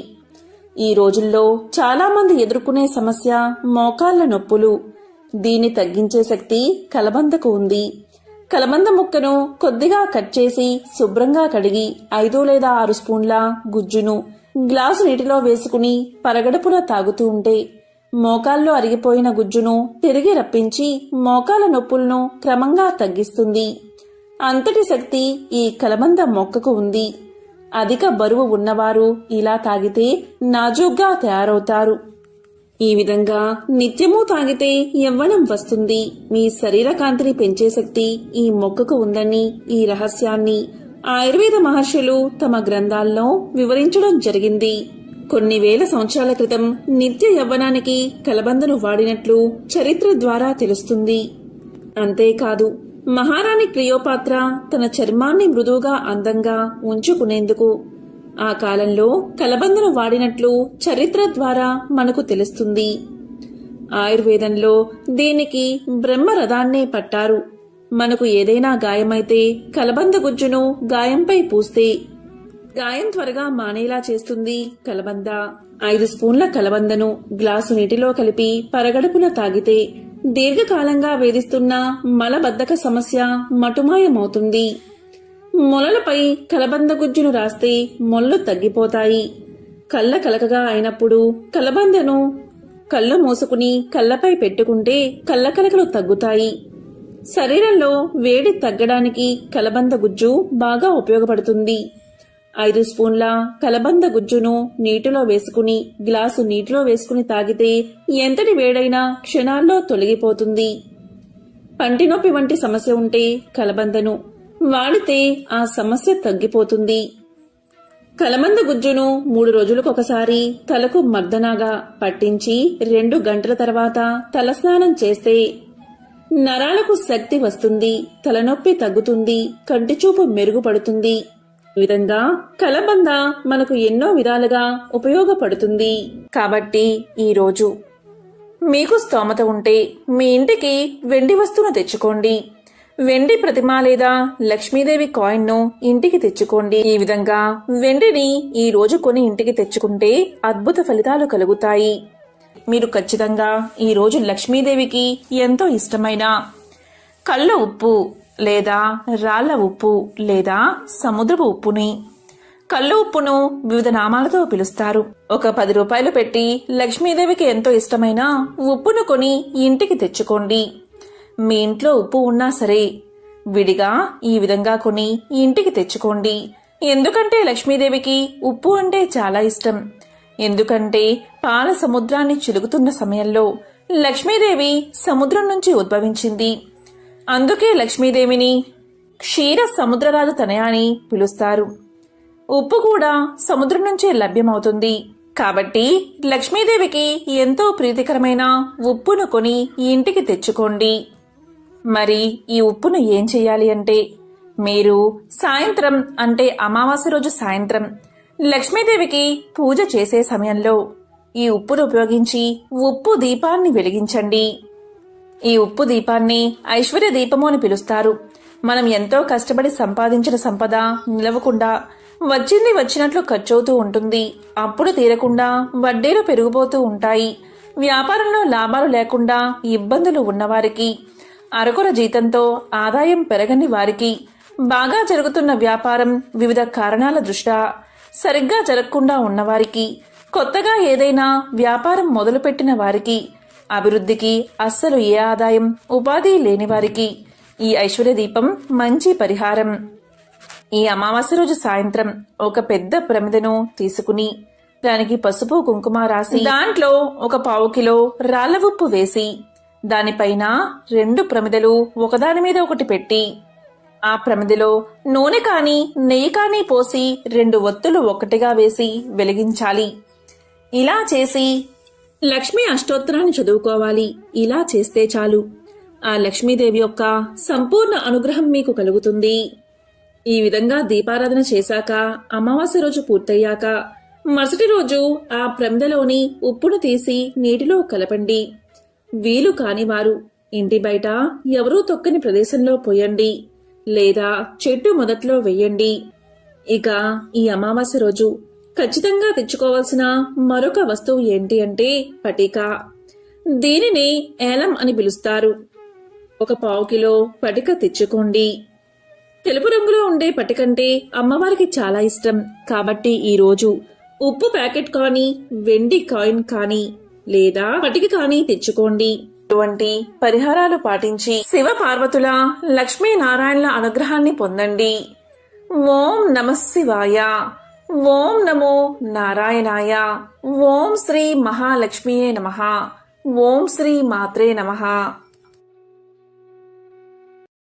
ఈ రోజుల్లో చాలా మంది ఎదుర్కొనే సమస్య మోకాళ్ల నొప్పులు. దీన్ని తగ్గించే శక్తి కలబందకు ఉంది. కలబంద ముక్కను కొద్దిగా కట్ చేసి శుభ్రంగా కడిగి 5 లేదా 6 స్పూన్ల గుజ్జును గ్లాసు నీటిలో వేసుకుని పరగడుపున తాగుతూ ఉంటే మోకాల్లో అరిగిపోయిన గుజ్జును తిరిగి రప్పించి మోకాల నొప్పులను క్రమంగా తగ్గిస్తుంది. అంతటి శక్తి ఈ కలబంద మొక్కకు ఉంది. అధిక బరువు ఉన్నవారు ఇలా తాగితే నాజూగ్గా తయారవుతారు. ఈ విధంగా నిత్యమూ తాగితే యవ్వనం వస్తుంది. మీ శరీర కాంతిని పెంచే శక్తి ఈ మొక్కకు ఉందని, ఈ రహస్యాన్ని ఆయుర్వేద మహర్షులు తమ గ్రంథాల్లో వివరించడం జరిగింది. కొన్ని వేల సంవత్సరాల క్రితం నిత్య యవ్వనానికి కలబందను వాడినట్లు చరిత్ర ద్వారా తెలుస్తుంది. అంతేకాదు, మహారాణి క్లియోపాత్ర తన చర్మాన్ని మృదువుగా అందంగా ఉంచుకునేందుకు ఆ కాలంలో కలబందను వాడినట్లు చరిత్ర ద్వారా మనకు తెలుస్తుంది. ఆయుర్వేదంలో దీనికి బ్రహ్మరథాన్నే పట్టారు. మనకు ఏదైనా గాయమైతే కలబంద గుజ్జును గాయంపై పూస్తే గాయం త్వరగా మానేలా చేస్తుంది కలబంద. 5 స్పూన్ల కలబందను గ్లాసు నీటిలో కలిపి పరగడుపున తాగితే దీర్ఘకాలంగా వేధిస్తున్న మలబద్ధక సమస్య మటుమాయమవుతుంది. మొలలపై కలబంద గుజ్జును రాస్తే మొల్లు తగ్గిపోతాయి. కళ్ళ కలకగా అయినప్పుడు కలబందను కళ్ళు మూసుకుని కళ్ళపై పెట్టుకుంటే కళ్ళ కలకలు తగ్గుతాయి. శరీరంలో వేడి తగ్గడానికి కలబంద గుజ్జు బాగా ఉపయోగపడుతుంది. 5 స్పూన్ల కలబంద గుజ్జును నీటిలో వేసుకుని గ్లాసు నీటిలో వేసుకుని తాగితే ఎంతటి వేడైనా క్షణాల్లో తొలగిపోతుంది. పంటి నొప్పి వంటి సమస్య ఉంటే కలబందను వాడితే ఆ సమస్య తగ్గిపోతుంది. కలబంద గుజ్జును 3 రోజులకొకసారి తలకు మర్దనాగా పట్టించి 2 గంటల తర్వాత తలస్నానం చేస్తే నరాలకు శక్తి వస్తుంది, తలనొప్పి తగ్గుతుంది, కంటిచూపు మెరుగుపడుతుంది. ఈ విధంగా కలబంద మనకు ఎన్నో విధాలుగా ఉపయోగపడుతుంది. కాబట్టి ఈరోజు మీకు స్తోమత ఉంటే మీ ఇంటికి వెండి వస్తువును తెచ్చుకోండి. వెండి ప్రతిమ లేదా లక్ష్మీదేవి కాయిన్ను ఇంటికి తెచ్చుకోండి. ఈ విధంగా వెండిని ఈ రోజు కొని ఇంటికి తెచ్చుకుంటే అద్భుత ఫలితాలు కలుగుతాయి. మీరు ఖచ్చితంగా ఈ రోజు లక్ష్మీదేవికి ఎంతో ఇష్టమైన కళ్ళ ఉప్పు లేదా రాళ్ల ఉప్పు లేదా సముద్రపు ఉప్పుని, కళ్ళు ఉప్పును వివిధ నామాలతో పిలుస్తారు. ఒక 10 రూపాయలు పెట్టి లక్ష్మీదేవికి ఎంతో ఇష్టమైన ఉప్పును కొని ఇంటికి తెచ్చుకోండి. మీ ఇంట్లో ఉప్పు ఉన్నా సరే విడిగా ఈ విధంగా కొని ఇంటికి తెచ్చుకోండి. ఎందుకంటే లక్ష్మీదేవికి ఉప్పు అంటే చాలా ఇష్టం. ఎందుకంటే పాల సముద్రాన్ని చిలుకుతున్న సమయంలో లక్ష్మీదేవి సముద్రం నుంచి ఉద్భవించింది. అందుకే లక్ష్మీదేవిని క్షీర సముద్రరాజు తనయ అని పిలుస్తారు. ఉప్పు కూడా సముద్రం నుంచే లభ్యమవుతుంది. కాబట్టి లక్ష్మీదేవికి ఎంతో ప్రీతికరమైన ఉప్పును కొని ఇంటికి తెచ్చుకోండి. మరి ఈ ఉప్పును ఏం చెయ్యాలి అంటే, మీరు సాయంత్రం అంటే అమావాస్య రోజు సాయంత్రం లక్ష్మీదేవికి పూజ చేసే సమయంలో ఈ ఉప్పును ఉపయోగించి ఉప్పు దీపాన్ని వెలిగించండి. ఈ ఉప్పు దీపాన్ని ఐశ్వర్య దీపము అని పిలుస్తారు. మనం ఎంతో కష్టపడి సంపాదించిన సంపద నిలవకుండా వచ్చింది వచ్చినట్లు ఖర్చవుతూ ఉంటుంది. అప్పుడు తీరకుండా వడ్డీలు పెరిగిపోతూ ఉంటాయి. వ్యాపారంలో లాభాలు లేకుండా ఇబ్బందులు ఉన్నవారికి, అరకొర జీతంతో ఆదాయం పెరగని వారికి, బాగా జరుగుతున్న వ్యాపారం వివిధ కారణాల దృష్ట్యా సరిగ్గా జరగకుండా ఉన్నవారికి, కొత్తగా ఏదైనా వ్యాపారం మొదలుపెట్టిన వారికి, అభివృద్ధికి అస్సలు ఏ ఆదాయం ఉపాధి లేని వారికి ఈ ఐశ్వర్య దీపం మంచి పరిహారం. ఈ అమావాస్య రోజు సాయంత్రం ఒక పెద్ద ప్రమిదను తీసుకుని దానికి పసుపు కుంకుమ రాసి దాంట్లో ఒక 1/4 కిలో రాళ్ల ఉప్పు వేసి దానిపైన 2 ప్రమిదలు ఒకదాని మీద ఒకటి పెట్టి ఆ ప్రమిదలో నూనె కానీ నెయ్యి కానీ పోసి 2 ఒత్తులు ఒక్కటిగా వేసి వెలిగించాలి. ఇలా చేసి లక్ష్మీ అష్టోత్తరాన్ని చదువుకోవాలి. ఇలా చేస్తే చాలు ఆ లక్ష్మీదేవి యొక్క సంపూర్ణ అనుగ్రహం మీకు కలుగుతుంది. ఈ విధంగా దీపారాధన చేశాక అమావాస్య రోజు పూర్తయ్యాక మరుసటి రోజు ఆ ప్రమిదలోని ఉప్పును తీసి నీటిలో కలపండి. వీలు కానివారు ఇంటి బయట ఎవరూ తొక్కని ప్రదేశంలో పోయండి లేదా చెట్టు మొదట్లో వెయ్యండి. ఇక ఈ అమావాస్య రోజు ఖచ్చితంగా తెచ్చుకోవాల్సిన మరొక వస్తువు ఏంటి అంటే పటిక. దీనిని ఏలం అని పిలుస్తారు. ఒక 1/4 కిలో పటిక తెచ్చుకోండి. తెలుపు రంగులో ఉండే పటికంటే అమ్మవారికి చాలా ఇష్టం. కాబట్టి ఈ రోజు ఉప్పు ప్యాకెట్ కానీ వెండి కాయిన్ కానీ లేదా పటిక కానీ తెచ్చుకోండి. ఇటువంటి పరిహారాలు పాటించి శివ పార్వతుల లక్ష్మీనారాయణల అనుగ్రహాన్ని పొందండి. ఓం నమః శివాయ. ఓం నమో నారాయణాయ. ఓం శ్రీ మహాలక్ష్మియే నమః. ఓం శ్రీ మాత్రే నమః.